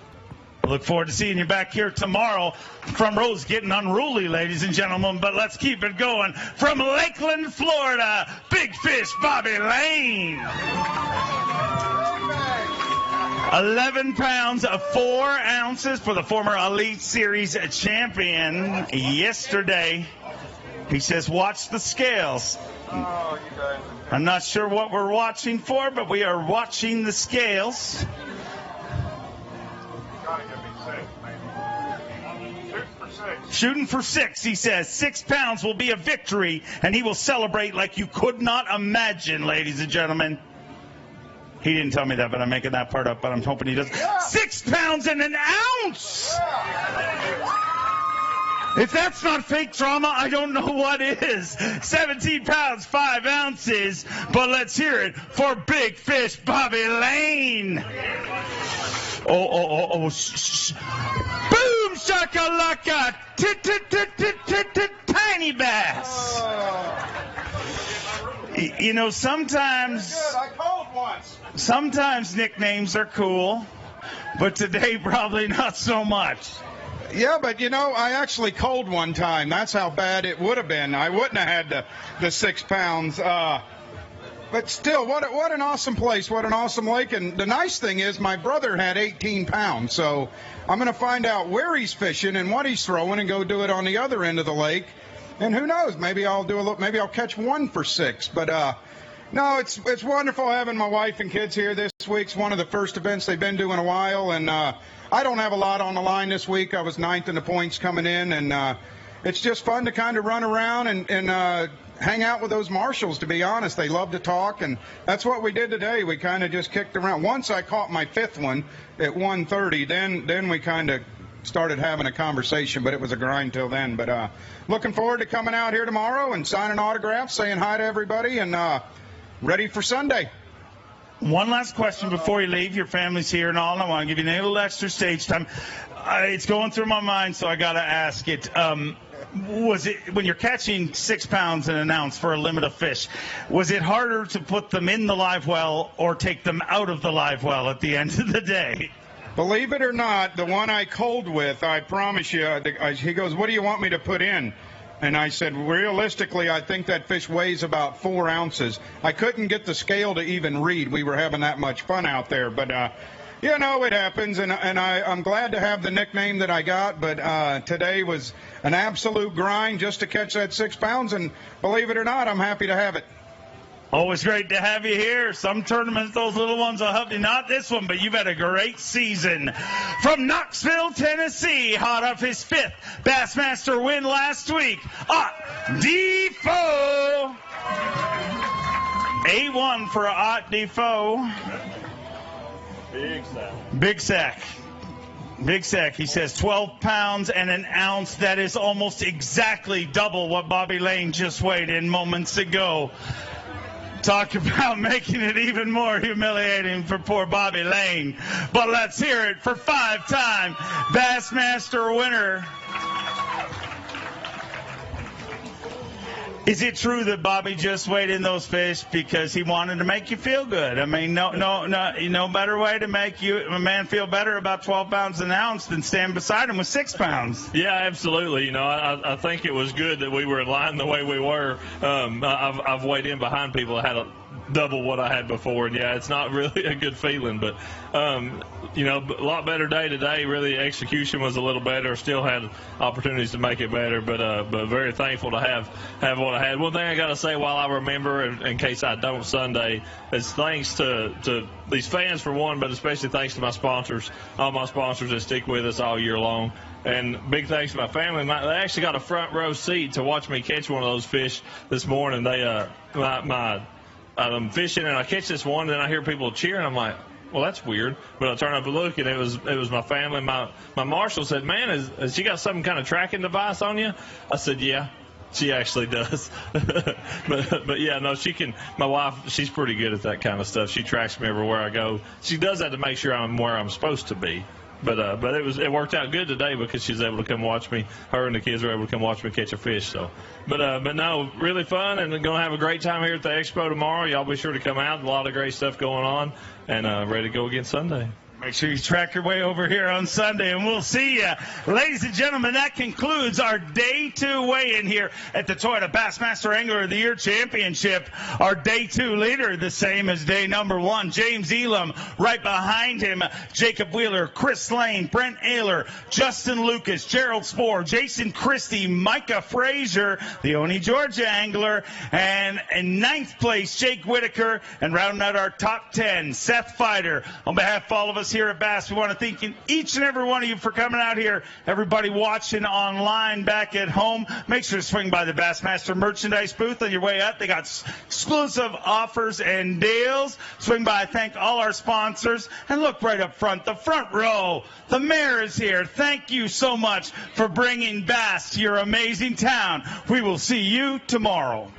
Look forward to seeing you back here tomorrow. From Rose getting unruly, ladies and gentlemen, but let's keep it going. From Lakeland, Florida, Big Fish Bobby Lane. 11 pounds of 4 ounces for the former Elite Series champion yesterday. He says, watch the scales. I'm not sure what we're watching for, but we are watching the scales. Shooting for 6, he says. 6 pounds will be a victory, and he will celebrate like you could not imagine, ladies and gentlemen. He didn't tell me that, but I'm making that part up, but I'm hoping he does. 6 pounds and an ounce! If that's not fake drama, I don't know what is. 17 pounds, 5 ounces, but let's hear it for Big Fish Bobby Lane. Oh, shh. Boom, shakalaka, tiny bass. You know, sometimes nicknames are cool, but today probably not so much. Yeah, but you know, I actually cold one time. That's how bad it would have been. I wouldn't have had the 6 pounds. But still, what an awesome place. What an awesome lake. And the nice thing is my brother had 18 pounds. So I'm going to find out where he's fishing and what he's throwing and go do it on the other end of the lake. And who knows, maybe I'll catch one for 6. But no, it's wonderful having my wife and kids here this week. It's one of the first events they've been doing a while. And I don't have a lot on the line this week. I was 9th in the points coming in. And it's just fun to kind of run around and hang out with those marshals, to be honest. They love to talk, and that's what we did today. We kind of just kicked around. Once I caught my 5th one at 1:30, then we kind of started having a conversation, but it was a grind till then. But looking forward to coming out here tomorrow and signing autographs, saying hi to everybody, and ready for Sunday. One last question before you leave. Your family's here and all, and I want to give you a little extra stage time. It's going through my mind, so I got to ask it. Was it, when you're catching 6 pounds in an ounce for a limit of fish, was it harder to put them in the live well or take them out of the live well at the end of the day? Believe it or not, the one I cold with, I promise you, he goes, "What do you want me to put in?" And I said, realistically, I think that fish weighs about 4 ounces. I couldn't get the scale to even read. We were having that much fun out there. But, you know, it happens, and I'm glad to have the nickname that I got. But today was an absolute grind just to catch that 6 pounds. And believe it or not, I'm happy to have it. Always great to have you here. Some tournaments, those little ones will help you. Not this one, but you've had a great season. From Knoxville, Tennessee, hot off his 5th Bassmaster win last week, Defoe. A1 for Defoe. Big sack. Big sack. He says 12 pounds and an ounce. That is almost exactly double what Bobby Lane just weighed in moments ago. Talk about making it even more humiliating for poor Bobby Lane. But let's hear it for 5-time Bassmaster winner. Is it true that Bobby just weighed in those fish because he wanted to make you feel good? I mean, no better way to make a man feel better about 12 pounds an ounce than stand beside him with 6 pounds. Yeah, absolutely. You know, I think it was good that we were in line the way we were. I've weighed in behind people that had double what I had before, and yeah, it's not really a good feeling, but you know, a lot better day today. Really, execution was a little better. Still had opportunities to make it better, but very thankful to have what I had. One thing I got to say while I remember, in case I don't Sunday, is thanks to these fans for one, but especially thanks to my sponsors, all my sponsors that stick with us all year long. And big thanks to my family. They actually got a front row seat to watch me catch one of those fish this morning. I'm fishing and I catch this one, and I hear people cheering. I'm like, well, that's weird. But I turn up and look, and it was my family. My marshal said, "Man, has she got some kind of tracking device on you?" I said, "Yeah, she actually does." but yeah, no, she can. My wife, she's pretty good at that kind of stuff. She tracks me everywhere I go. She does that to make sure I'm where I'm supposed to be. But it worked out good today because she's able to come watch me. Her and the kids were able to come watch me catch a fish. So, but no, really fun, and gonna have a great time here at the expo tomorrow. Y'all be sure to come out. A lot of great stuff going on, and ready to go again Sunday. Make sure you track your way over here on Sunday, and we'll see you. Ladies and gentlemen, that concludes our Day 2 weigh-in here at the Toyota Bassmaster Angler of the Year Championship. Our Day 2 leader, the same as Day number 1, James Elam. Right behind him, Jacob Wheeler, Chris Lane, Brent Ayler, Justin Lucas, Gerald Spohr, Jason Christie, Micah Frazier, the Oni Georgia angler, and in 9th place, Jake Whitaker, and rounding out our top 10, Seth Fighter. On behalf of all of us here at Bass, we want to thank each and every one of you for coming out here. Everybody watching online back at home, make sure to swing by the Bassmaster merchandise booth on your way up. They got exclusive offers and deals. Swing by, thank all our sponsors, and look right up front, the front row. The mayor is here. Thank you so much for bringing Bass to your amazing town. We will see you tomorrow.